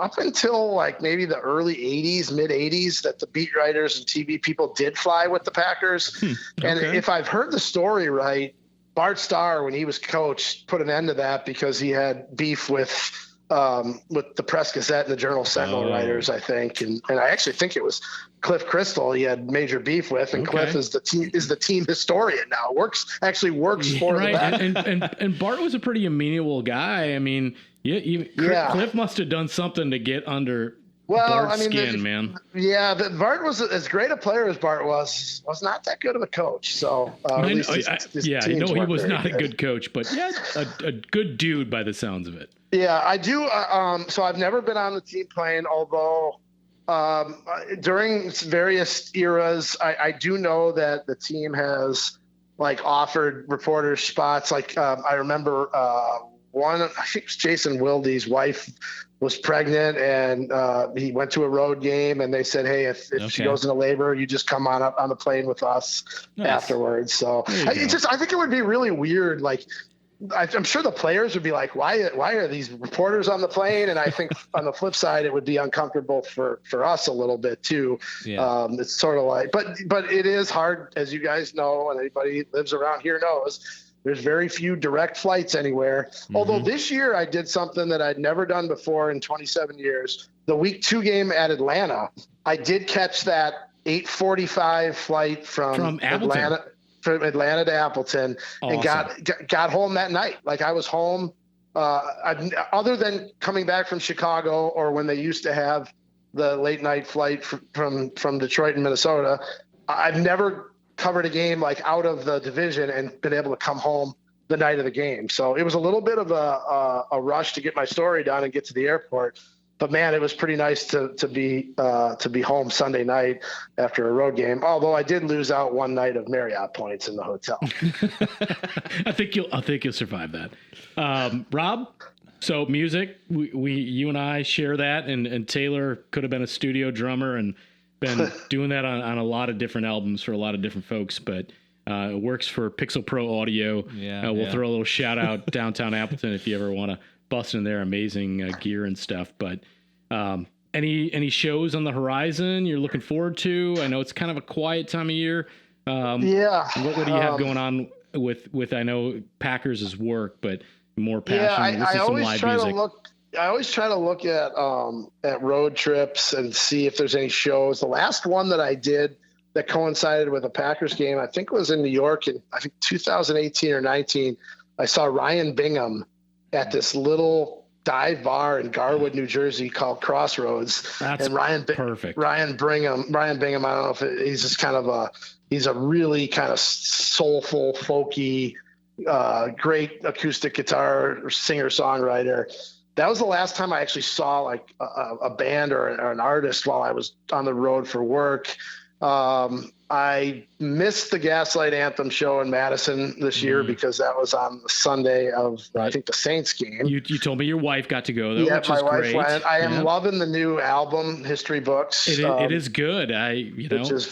up until like maybe the early 80s, mid 80s, that the beat writers and TV people did fly with the Packers. And if I've heard the story right, Bart Starr, when he was coach, put an end to that because he had beef with the Press Gazette and the Journal Sentinel writers, I think. And I actually think it was Cliff Crystal he had major beef with, and Cliff is the team historian now. Works for the and Bart was a pretty amenable guy. I mean, Cliff must have done something to get under Bart's skin, man. Yeah, Bart was as great a player as Bart was not that good of a coach. So he was not a good coach, but a good dude by the sounds of it. Yeah, I do. So I've never been on the team plane, although during various eras, I do know that the team has like offered reporters spots. Like I remember one, I think it was Jason Wilde's wife was pregnant, and he went to a road game, and they said, hey, if she goes into labor, you just come on up on the plane with us afterwards. So I think it would be really weird. Like, I'm sure the players would be like, why are these reporters on the plane? And I think on the flip side, it would be uncomfortable for us a little bit too. Yeah. It's sort of like, but it is hard, as you guys know, and anybody who lives around here knows, there's very few direct flights anywhere. Mm-hmm. Although this year I did something that I'd never done before in 27 years. The week 2 game at Atlanta, I did catch that 8:45 flight from Atlanta. From Atlanta to Appleton, and got home that night. Like I was home, other than coming back from Chicago or when they used to have the late night flight from Detroit and Minnesota. I've never covered a game like out of the division and been able to come home the night of the game. So it was a little bit of a rush to get my story done and get to the airport. But man, it was pretty nice to be home Sunday night after a road game. Although I did lose out one night of Marriott points in the hotel. I think you'll survive that. Rob, so music, you and I share that, and Taylor could have been a studio drummer and been doing that on a lot of different albums for a lot of different folks, but it works for Pixel Pro Audio. We'll throw a little shout out downtown Appleton if you ever want to bust in their amazing gear and stuff. But any shows on the horizon you're looking forward to? I know it's kind of a quiet time of year. What do you have going on with I know Packers is work, but more passion. I always try to look. I always try to look at road trips and see if there's any shows. The last one that I did that coincided with a Packers game, I think it was in New York in, I think 2018 or 19. I saw Ryan Bingham at this little dive bar in Garwood, New Jersey called Crossroads. That's and perfect. Ryan Bingham, I don't know if he's just kind of he's a really kind of soulful, folky, great acoustic guitar singer-songwriter. That was the last time I actually saw like a band or an artist while I was on the road for work. I missed the Gaslight Anthem show in Madison this year because that was on the Sunday of, I think, the Saints game. You told me your wife got to go, though, yeah, which my is wife great. went. I am loving the new album, History Books. It is good.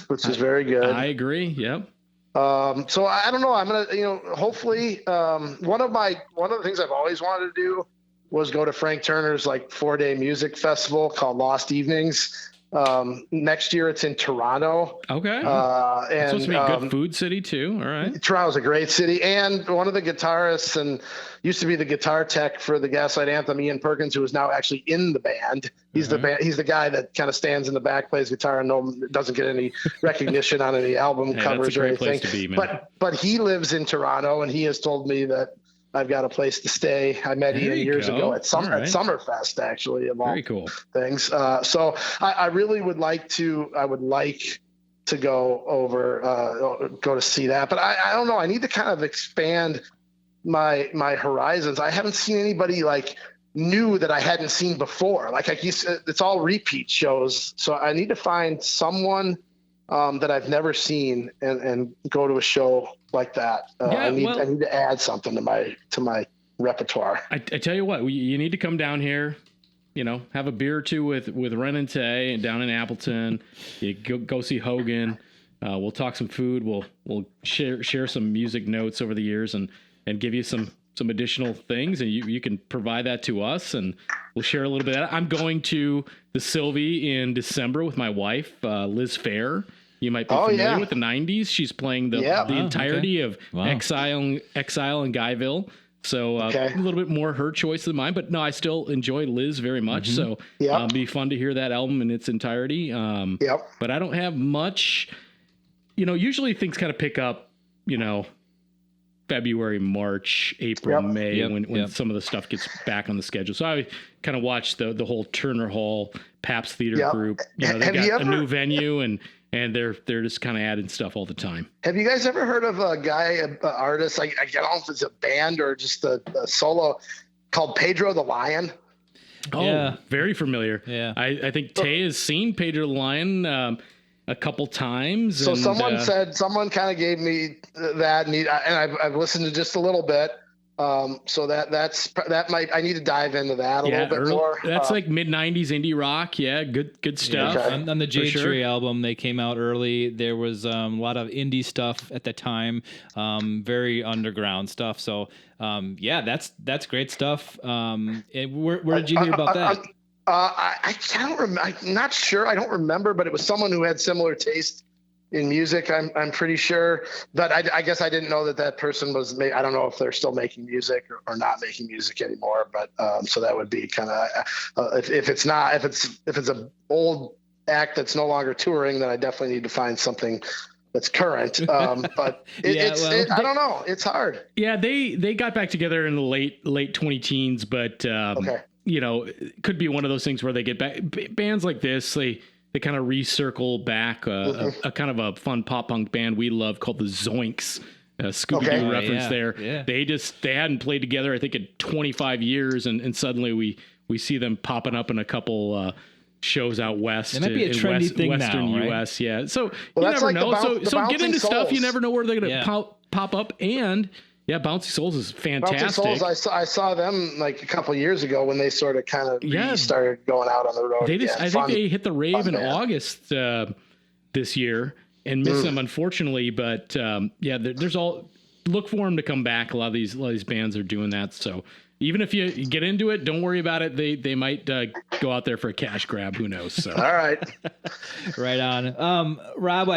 Which is very good. I agree. Yep. So I don't know. I'm gonna, hopefully, one of the things I've always wanted to do was go to Frank Turner's like 4-day music festival called Lost Evenings. Next year it's in Toronto. Okay. And it's supposed to be a good food city too. All right. Toronto's a great city. And one of the guitarists and used to be the guitar tech for the Gaslight Anthem, Ian Perkins, who is now actually in the band. He's he's the guy that kind of stands in the back, plays guitar, and doesn't get any recognition on any album covers or anything. Place to be, man. But he lives in Toronto, and he has told me that I've got a place to stay. I met Ian years ago at Summerfest, actually, of all very cool things. So I really would like to. I would like to go over, go to see that. But I don't know. I need to kind of expand my horizons. I haven't seen anybody like new that I hadn't seen before. Like it's all repeat shows. So I need to find someone that I've never seen and go to a show like that. I need to add something to my repertoire. I tell you what, you need to come down here, have a beer or two with Ren and Tay and down in Appleton. You go see Hogan. We'll talk some food. We'll share some music notes over the years and give you some additional things, and you can provide that to us, and we'll share a little bit of that. I'm going to the Sylvie in December with my wife, Liz Fair. You might be familiar with the 90s. She's playing the entirety of Exile and Guyville. So a little bit more her choice than mine, but no, I still enjoy Liz very much. So it'll be fun to hear that album in its entirety. But I don't have much, usually things kind of pick up, February, March, April, May, when some of the stuff gets back on the schedule. So I kind of watched the whole Turner Hall Pabst Theater group. They got a new venue and they're just kind of adding stuff all the time. Have you guys ever heard of a guy, an artist? I don't know if it's a band or just a solo called Pedro the Lion. Oh, very familiar. Yeah, I think Tay has seen Pedro the Lion a couple times. So someone someone kind of gave me that, and I've listened to just a little bit. So that might, I need to dive into that a little bit more. That's like mid-90s indie rock. Yeah, good stuff. Okay. On the Jade Tree album, they came out early. There was a lot of indie stuff at the time, very underground stuff. So that's great stuff. Where did you hear about that? I can't remember. I'm not sure. I don't remember, but it was someone who had similar taste in music. I'm pretty sure, but I guess I didn't know that person was. I don't know if they're still making music or not making music anymore. But so that would be kind of if it's an old act that's no longer touring, then I definitely need to find something that's current. But I don't know. It's hard. Yeah, they got back together in the late 20-teens, but it could be one of those things where they get back. Bands like this, they kind of recircle back a kind of a fun pop punk band we love called the Zoinks. Scooby-Doo reference there. Yeah. They hadn't played together, I think, in 25 years, and suddenly we see them popping up in a couple shows out west. It might be a trendy thing Western now, right? US. Yeah. So you never know. So get into stuff. You never know where they're going to pop up. And Bouncy Souls is fantastic. Bouncy Souls, I saw them like a couple of years ago when they sort of kind of started going out on the road. I think they hit the rave in August this year and missed them, unfortunately. But there's look for them to come back. A lot of these bands are doing that. So even if you get into it, don't worry about it. They might go out there for a cash grab. Who knows? So. All right. Right on. Rob,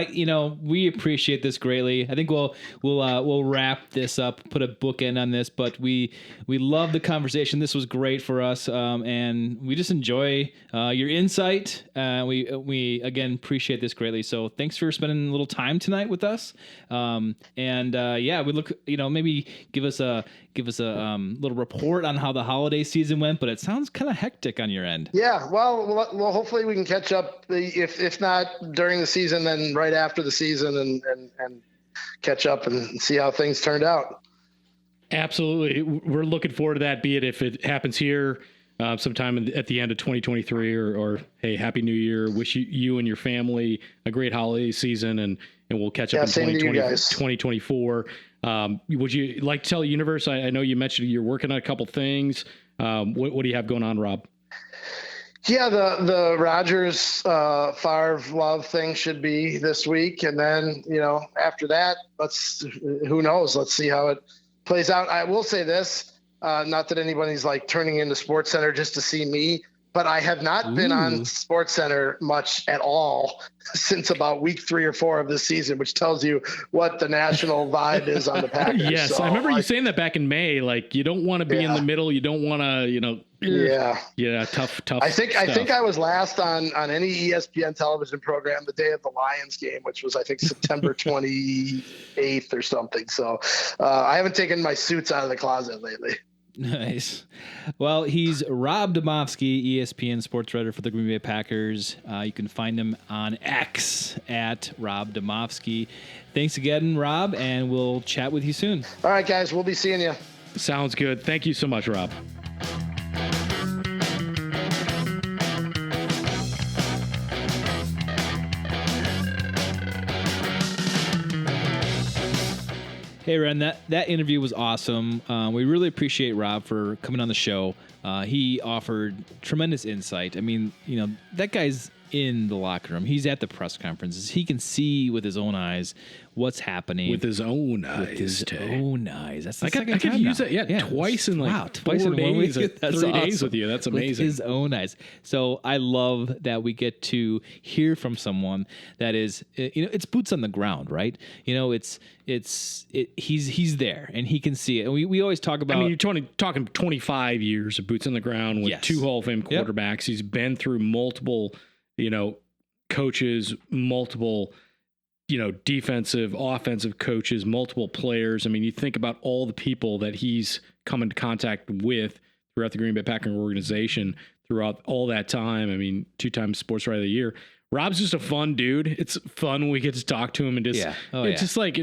we appreciate this greatly. I think we'll wrap this up, put a bookend on this, but we love the conversation. This was great for us. And we just enjoy your insight. We again appreciate this greatly. So thanks for spending a little time tonight with us. We look, maybe give us a little report on how the holiday season went, but it sounds kind of hectic on your end. Yeah. Well, hopefully we can catch up. If not during the season, then right after the season and catch up and see how things turned out. Absolutely. We're looking forward to that, be it if it happens here sometime at the end of 2023 or hey, Happy New Year. Wish you and your family a great holiday season, and we'll catch up in 2024. Would you like to tell the universe? I know you mentioned you're working on a couple things. What do you have going on, Rob? Yeah, the Rodgers Favre love thing should be this week, and then after that, who knows? Let's see how it plays out. I will say this: not that anybody's like turning into SportsCenter just to see me, but I have not been on SportsCenter much at all since about week 3 or 4 of this season, which tells you what the national vibe is on the Packers. Yes, so, I remember you saying that back in May. Like, you don't want to be in the middle. You don't want to, tough. I think I was last on any ESPN television program the day of the Lions game, which was I think September 28th or something. So I haven't taken my suits out of the closet lately. Nice. Well, he's Rob Demovsky, ESPN sports writer for the Green Bay Packers. You can find him on X at Rob Demovsky. Thanks again, Rob, and we'll chat with you soon. All right, guys. We'll be seeing you. Sounds good. Thank you so much, Rob. Hey, Ren, that interview was awesome. We really appreciate Rob for coming on the show. He offered tremendous insight. I mean, that guy's in the locker room. He's at the press conferences. He can see with his own eyes what's happening. With his own eyes. With his own eyes. That's the second I time could use now. that, twice in twice 4 in 1 days, week. That's 3 days awesome. with you. That's amazing. With his own eyes. So I love that we get to hear from someone that is, it's boots on the ground, right? He's there and he can see it. And we always talk about. I mean, you're talking 25 years of boots on the ground with 2 Hall of Fame quarterbacks. Yep. He's been through multiple, coaches, multiple, defensive, offensive coaches, multiple players. I mean, you think about all the people that he's come into contact with throughout the Green Bay Packers organization throughout all that time. I mean, 2-time Sports Writer of the Year. Rob's just a fun dude. It's fun when we get to talk to him and just it's just like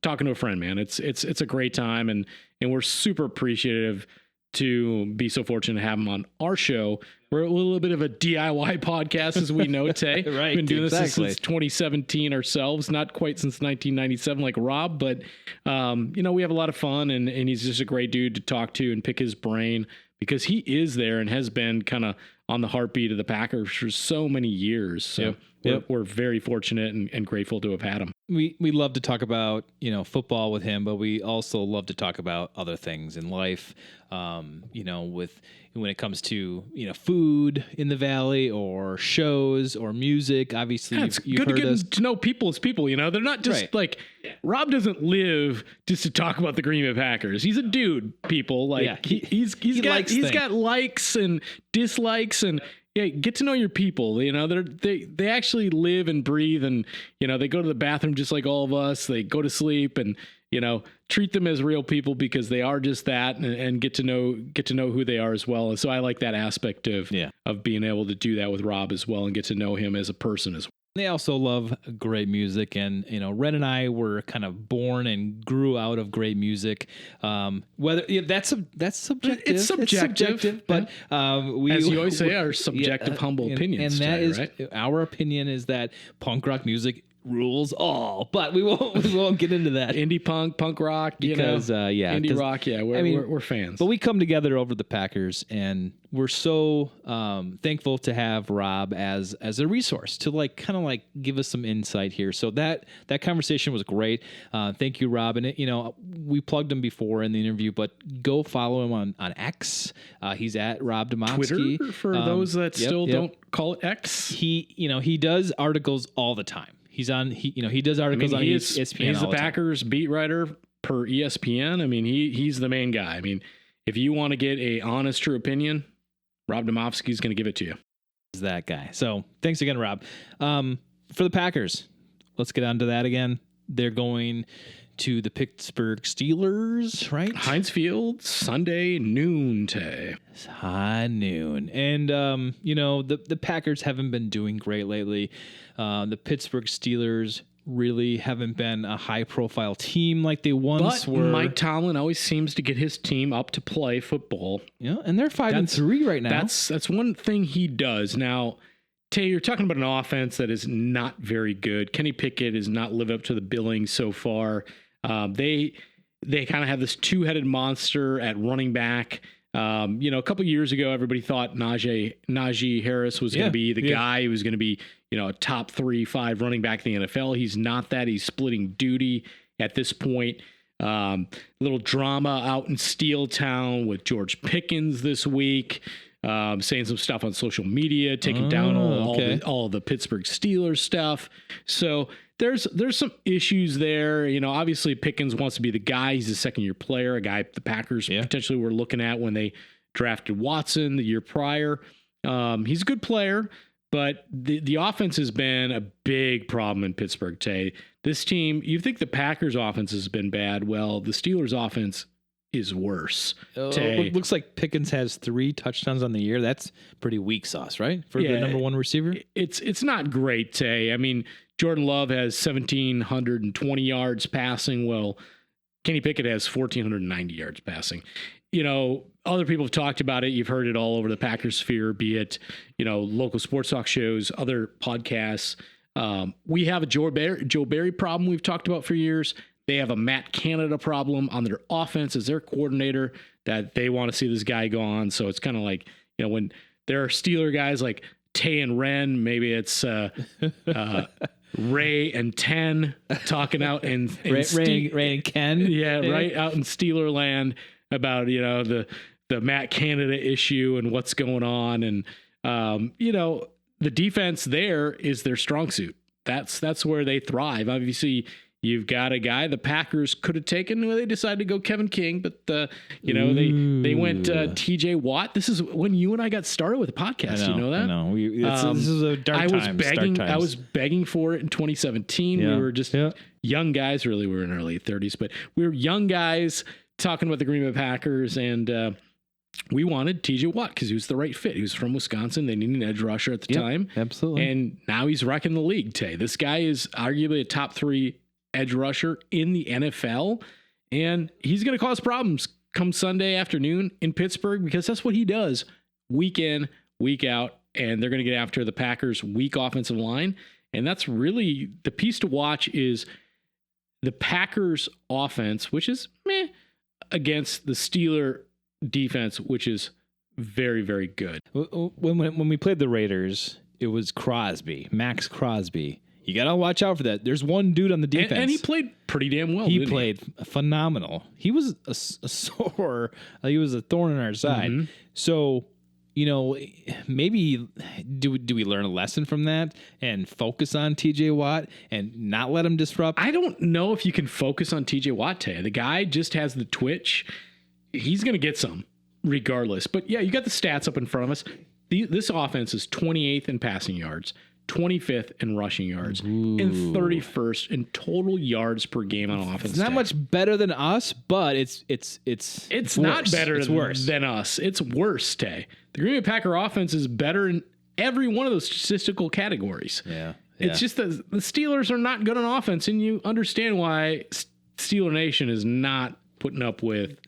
talking to a friend, man. It's a great time, and we're super appreciative to be so fortunate to have him on our show. We're a little bit of a DIY podcast, as we know, Tay. Right. We've been doing this since 2017 ourselves, not quite since 1997 like Rob, but we have a lot of fun, and he's just a great dude to talk to and pick his brain, because he is there and has been kind of on the heartbeat of the Packers for so many years. So we're very fortunate and grateful to have had him. We love to talk about, football with him, but we also love to talk about other things in life, when it comes to, food in the Valley or shows or music. Obviously, it's you've good heard to get us. to know people as people. They're not just like Rob doesn't live just to talk about the Green Bay Packers. He's a dude, people. Like he's got likes and dislikes, and get to know your people. They actually live and breathe, and they go to the bathroom just like all of us. They go to sleep, and treat them as real people, because they are just that, and get to know who they are as well. And so I like that aspect of being able to do that with Rob as well, and get to know him as a person as well. They also love great music, and Ren and I were kind of born and grew out of great music. Whether that's subjective, it's subjective, but we, as you always say, our subjective, humble opinions. And that today, is right? our opinion is that punk rock music rules all, but we won't get into that. Indie punk rock, Because, indie rock. Yeah, we're fans. But we come together over the Packers, and we're so thankful to have Rob as a resource to kind of give us some insight here. So that conversation was great. Thank you, Rob. And we plugged him before in the interview, but go follow him on X. He's at Rob Demovsky. Twitter for those that still don't call it X. He does articles all the time. He does articles on ESPN. He's the Packers beat writer per ESPN. I mean, he's the main guy. I mean, if you want to get a honest, true opinion, Rob Demovsky is going to give it to you. Is that guy. So thanks again, Rob. For the Packers, let's get on to that again. They're going to the Pittsburgh Steelers, right? Heinz Field, Sunday noon. High noon. And, the Packers haven't been doing great lately. The Pittsburgh Steelers really haven't been a high-profile team like they once were. Mike Tomlin always seems to get his team up to play football. Yeah, and they're 5-3 right now. That's one thing he does. Now, Tay, you're talking about an offense that is not very good. Kenny Pickett has not lived up to the billing so far. They kind of have this two-headed monster at running back. A couple years ago, everybody thought Najee Harris was going to be the guy who was going to be, a top 3-5 running back in the NFL. He's not that. He's splitting duty at this point. Little drama out in Steel Town with George Pickens this week, saying some stuff on social media, taking down all the Pittsburgh Steelers stuff. So there's some issues there. Obviously Pickens wants to be the guy. He's a second-year player, a guy the Packers potentially were looking at when they drafted Watson the year prior. He's a good player, but the offense has been a big problem in Pittsburgh, Tay. This team, you think the Packers offense has been bad. Well, the Steelers offense is worse. It looks like Pickens has 3 touchdowns on the year. That's pretty weak sauce, right? For the number one receiver? It's not great, Tay. I mean, Jordan Love has 1,720 yards passing. Well, Kenny Pickett has 1,490 yards passing. Other people have talked about it. You've heard it all over the Packers sphere, be it, local sports talk shows, other podcasts. We have a Joe Barry problem we've talked about for years. They have a Matt Canada problem on their offense as their coordinator that they want to see this guy go on. So it's kind of like, when there are Steeler guys like Tay Ren, maybe it's Ray and 10 talking out in Ray and Ken. Yeah, right out in Steeler land about, the Matt Canada issue and what's going on. And, the defense there is their strong suit. That's where they thrive. Obviously, you've got a guy the Packers could have taken. They decided to go Kevin King, but they went TJ Watt. This is when you and I got started with the podcast. You know that? I know. This is a dark time. I was begging for it in 2017. We were just young guys. Really, we were in our late 30s, but we were young guys talking about the Green Bay Packers, and we wanted TJ Watt because he was the right fit. He was from Wisconsin. They needed an edge rusher at the time. Absolutely. And now he's wrecking the league, Tay. This guy is arguably a top 3 edge rusher in the NFL, and he's going to cause problems come Sunday afternoon in Pittsburgh because that's what he does week in, week out, and they're going to get after the Packers' weak offensive line. And that's really the piece to watch is the Packers' offense, which is meh, against the Steeler defense, which is very, very good. When we played the Raiders, it was Max Crosby. You got to watch out for that. There's one dude on the defense. And he played pretty damn well. He played phenomenal. He was a sore. He was a thorn in our side. Mm-hmm. So, maybe do we learn a lesson from that and focus on TJ Watt and not let him disrupt? I don't know if you can focus on TJ Watt today. The guy just has the twitch. He's going to get some regardless. But yeah, you got the stats up in front of us. This offense is 28th in passing yards, 25th in rushing yards, and 31st in total yards per game on offense. It's not much better than us, but it's not better it's worse than us. It's worse, Tay. The Green Bay Packer offense is better in every one of those statistical categories. Yeah. It's just that the Steelers are not good on offense, and you understand why Steeler Nation is not putting up with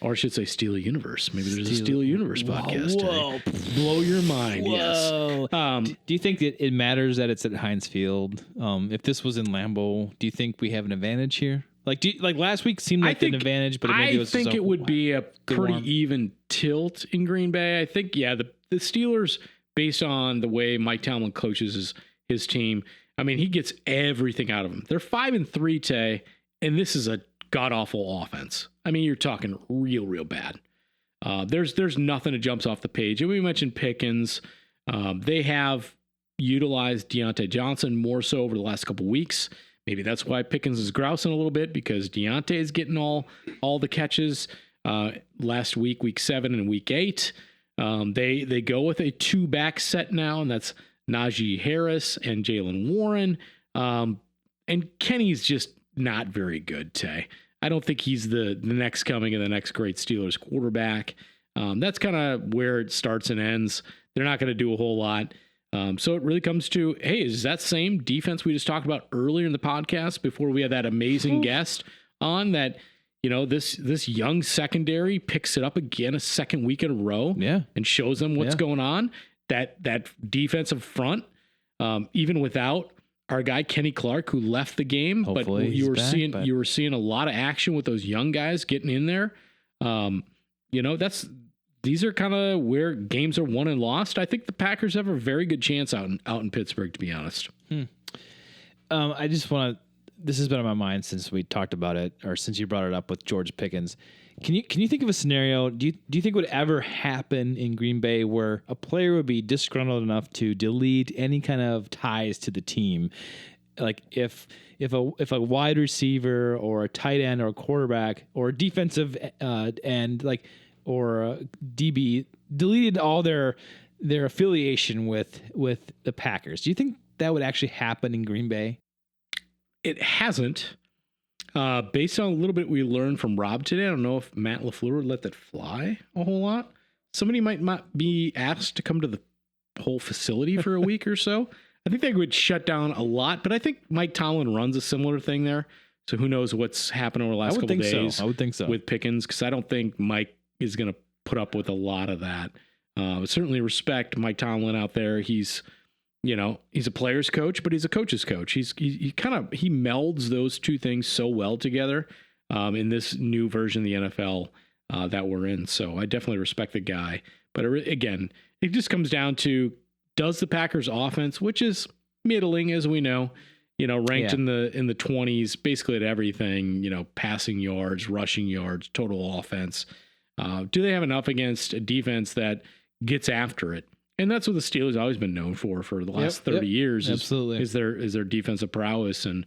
Or I should say Steely Universe. Maybe there's a Steely Universe podcast Whoa. today. Blow your mind, Whoa. yes. Do you think that it matters that it's at Heinz Field? If this was in Lambeau, do you think we have an advantage here? Like, last week seemed like an advantage, but maybe I think it would be a pretty even tilt in Green Bay. I think, the Steelers, based on the way Mike Tomlin coaches his team, I mean, he gets everything out of them. They're 5-3, Tay, and this is a god-awful offense. I mean, you're talking real bad. There's nothing that jumps off the page. And we mentioned Pickens. They have utilized Deontay Johnson more so over the last couple weeks. Maybe that's why Pickens is grousing a little bit, because Deontay is getting all the catches last week, week 7 and week 8. They go with a 2-back set now, and that's Najee Harris and Jalen Warren. And Kenny's just not very good, Tay. I don't think he's the next coming of the next great Steelers quarterback. That's kind of where it starts and ends. They're not going to do a whole lot. So it really comes to, hey, is that same defense we just talked about earlier in the podcast before we had that amazing guest on that, this young secondary picks it up again a second week in a row and shows them what's going on. That defensive front, even without our guy Kenny Clark, who left the game, Hopefully but you were seeing a lot of action with those young guys getting in there. These are kind of where games are won and lost. I think the Packers have a very good chance out in Pittsburgh, to be honest. I just want to. This has been on my mind since we talked about it, or since you brought it up with George Pickens. Can you think of a scenario? Do you think would ever happen in Green Bay where a player would be disgruntled enough to delete any kind of ties to the team? Like if a wide receiver or a tight end or a quarterback or a defensive end, or a DB deleted all their affiliation with the Packers. Do you think that would actually happen in Green Bay? It hasn't. Based on a little bit we learned from Rob today, I don't know if Matt LaFleur would let that fly a whole lot. Somebody might not be asked to come to the whole facility for a week or so. I think they would shut down a lot, but I think Mike Tomlin runs a similar thing there. So who knows what's happened over the last couple days I would think so. With Pickens, because I don't think Mike is going to put up with a lot of that. Certainly respect Mike Tomlin out there. He's a player's coach, but he's a coach's coach. He melds those two things so well together in this new version of the NFL that we're in. So I definitely respect the guy. But again, it just comes down to, does the Packers offense, which is middling, as we know, ranked in the 20s, basically at everything, passing yards, rushing yards, total offense. Do they have enough against a defense that gets after it? And that's what the Steelers have always been known for the last 30 years. Absolutely. Is their defensive prowess. And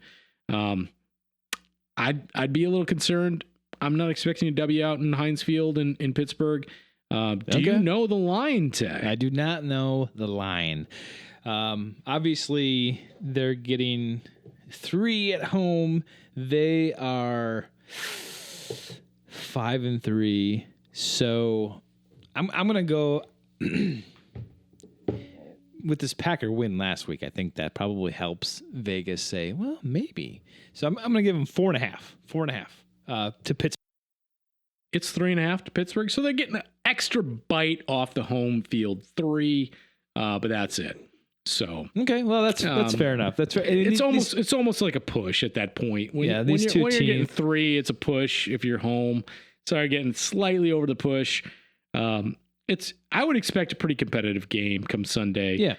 I'd be a little concerned. I'm not expecting a W out in Heinz Field in Pittsburgh. Do you know the line, Tay? I do not know the line. Obviously, they're getting 3 at home. They are 5-3. So I'm going to go with this Packer win last week. I think that probably helps Vegas say, well, maybe. So I'm going to give them 4.5 to Pittsburgh. It's 3.5 to Pittsburgh. So they're getting an extra bite off the home field 3, but that's it. So okay, well that's fair enough. That's fair. It's almost like a push at that point. When you're getting 3, it's a push if you're home. Sorry, getting slightly over the push. I would expect a pretty competitive game come Sunday. Yeah.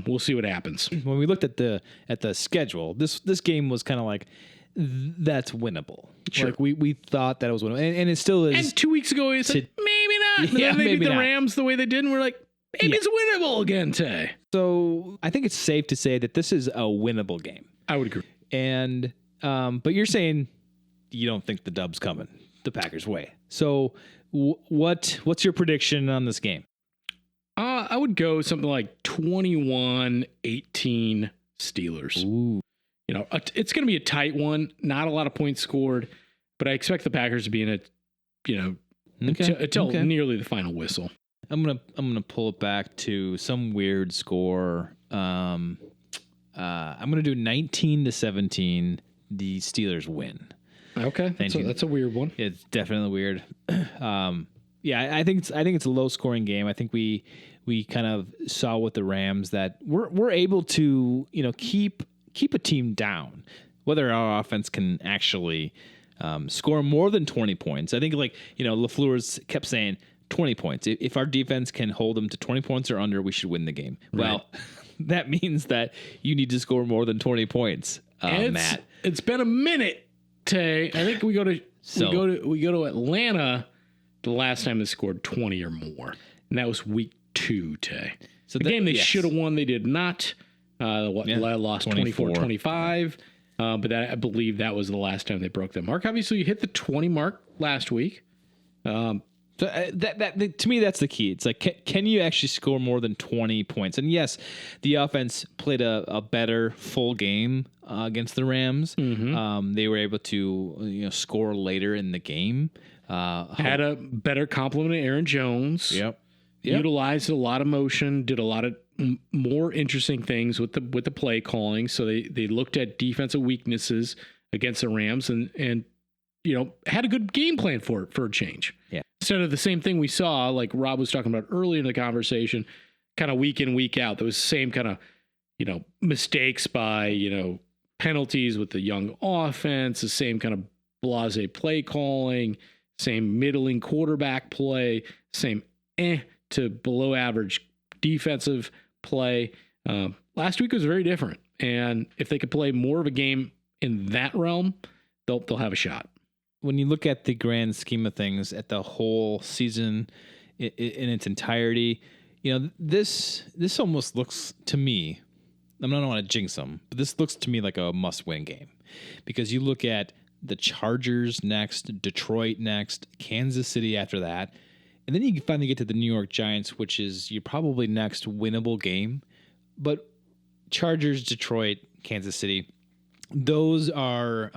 We'll see what happens. When we looked at the schedule, this game was kind of like, that's winnable. Sure. Like we thought that it was winnable, and it still is. And 2 weeks ago, we said maybe not. And then they beat the Rams the way they did, and we're like, maybe it's winnable again, Tay. So I think it's safe to say that this is a winnable game. I would agree. And but you're saying you don't think the dub's coming the Packers' way. So what's your prediction on this game? I would go something like 21-18 Steelers. Ooh. It's going to be a tight one. Not a lot of points scored, but I expect the Packers to be in it, until nearly the final whistle. I'm gonna pull it back to some weird score. I'm gonna do 19-17. The Steelers win. Okay, that's a weird one. It's definitely weird. Yeah, I think it's a low scoring game. I think we kind of saw with the Rams that we're able to keep a team down, whether our offense can actually score more than 20 points. I think LaFleur's kept saying 20 points. If our defense can hold them to 20 points or under, we should win the game. Right. Well, that means that you need to score more than 20 points, Matt. It's been a minute, Tay. I think we go to Atlanta the last time they scored 20 or more, and that was week 2, Tay. So the game they should have won, they did not. Lost 24-25. But I believe that was the last time they broke that mark. Obviously, you hit the 20 mark last week. So that to me, that's the key. It's like, can you actually score more than 20 points? And yes, the offense played a better full game against the Rams. Mm-hmm. They were able to score later in the game. Had a better complement of Aaron Jones. Yep. Utilized a lot of motion. Did a lot of more interesting things with the play calling. So they looked at defensive weaknesses against the Rams and had a good game plan for a change. Yeah. Instead of the same thing we saw, like Rob was talking about earlier in the conversation, kind of week in, week out. There was the same kind of, mistakes by, penalties with the young offense, the same kind of blasé play calling, same middling quarterback play, same to below average defensive play. Last week was very different. And if they could play more of a game in that realm, they'll have a shot. When you look at the grand scheme of things, at the whole season in its entirety, this almost looks to me, I don't want to jinx them, but this looks to me like a must-win game, because you look at the Chargers next, Detroit next, Kansas City after that, and then you finally get to the New York Giants, which is your probably next winnable game. But Chargers, Detroit, Kansas City, those are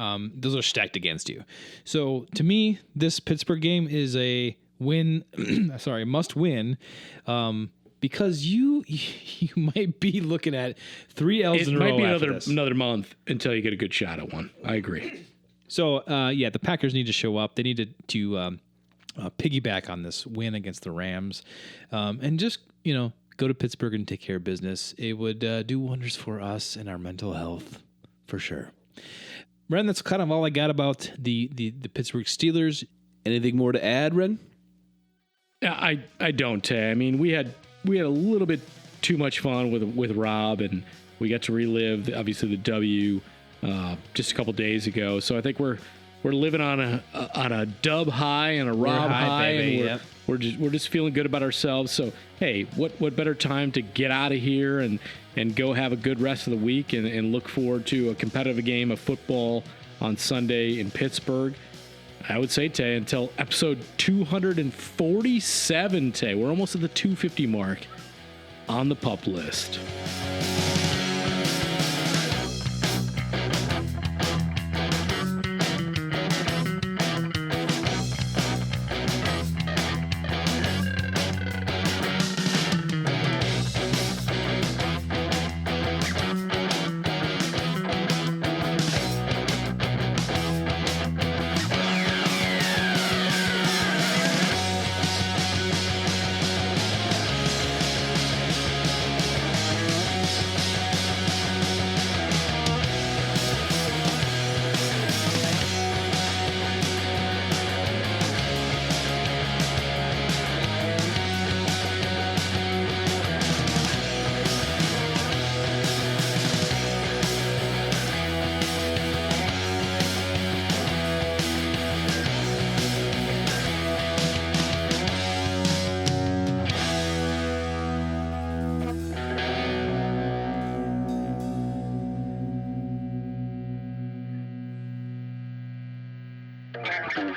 stacked against you. So to me, this Pittsburgh game is a win. Must win, because you might be looking at 3 L's in a row. It might be another month until you get a good shot at one. I agree. So the Packers need to show up. They need to piggyback on this win against the Rams, and just go to Pittsburgh and take care of business. It would do wonders for us and our mental health. For sure. Ren, that's kind of all I got about the Pittsburgh Steelers. Anything more to add, Ren? I don't, Tay. I mean, we had a little bit too much fun with Rob, and we got to relive obviously the W just a couple days ago. So I think we're living on a dub high and a Rob high, baby, and we're just feeling good about ourselves. So hey, what better time to get out of here and go have a good rest of the week and look forward to a competitive game of football on Sunday in Pittsburgh. I would say, Tay, until episode 247, Tay. We're almost at the 250 mark on the PuP List. Thank you.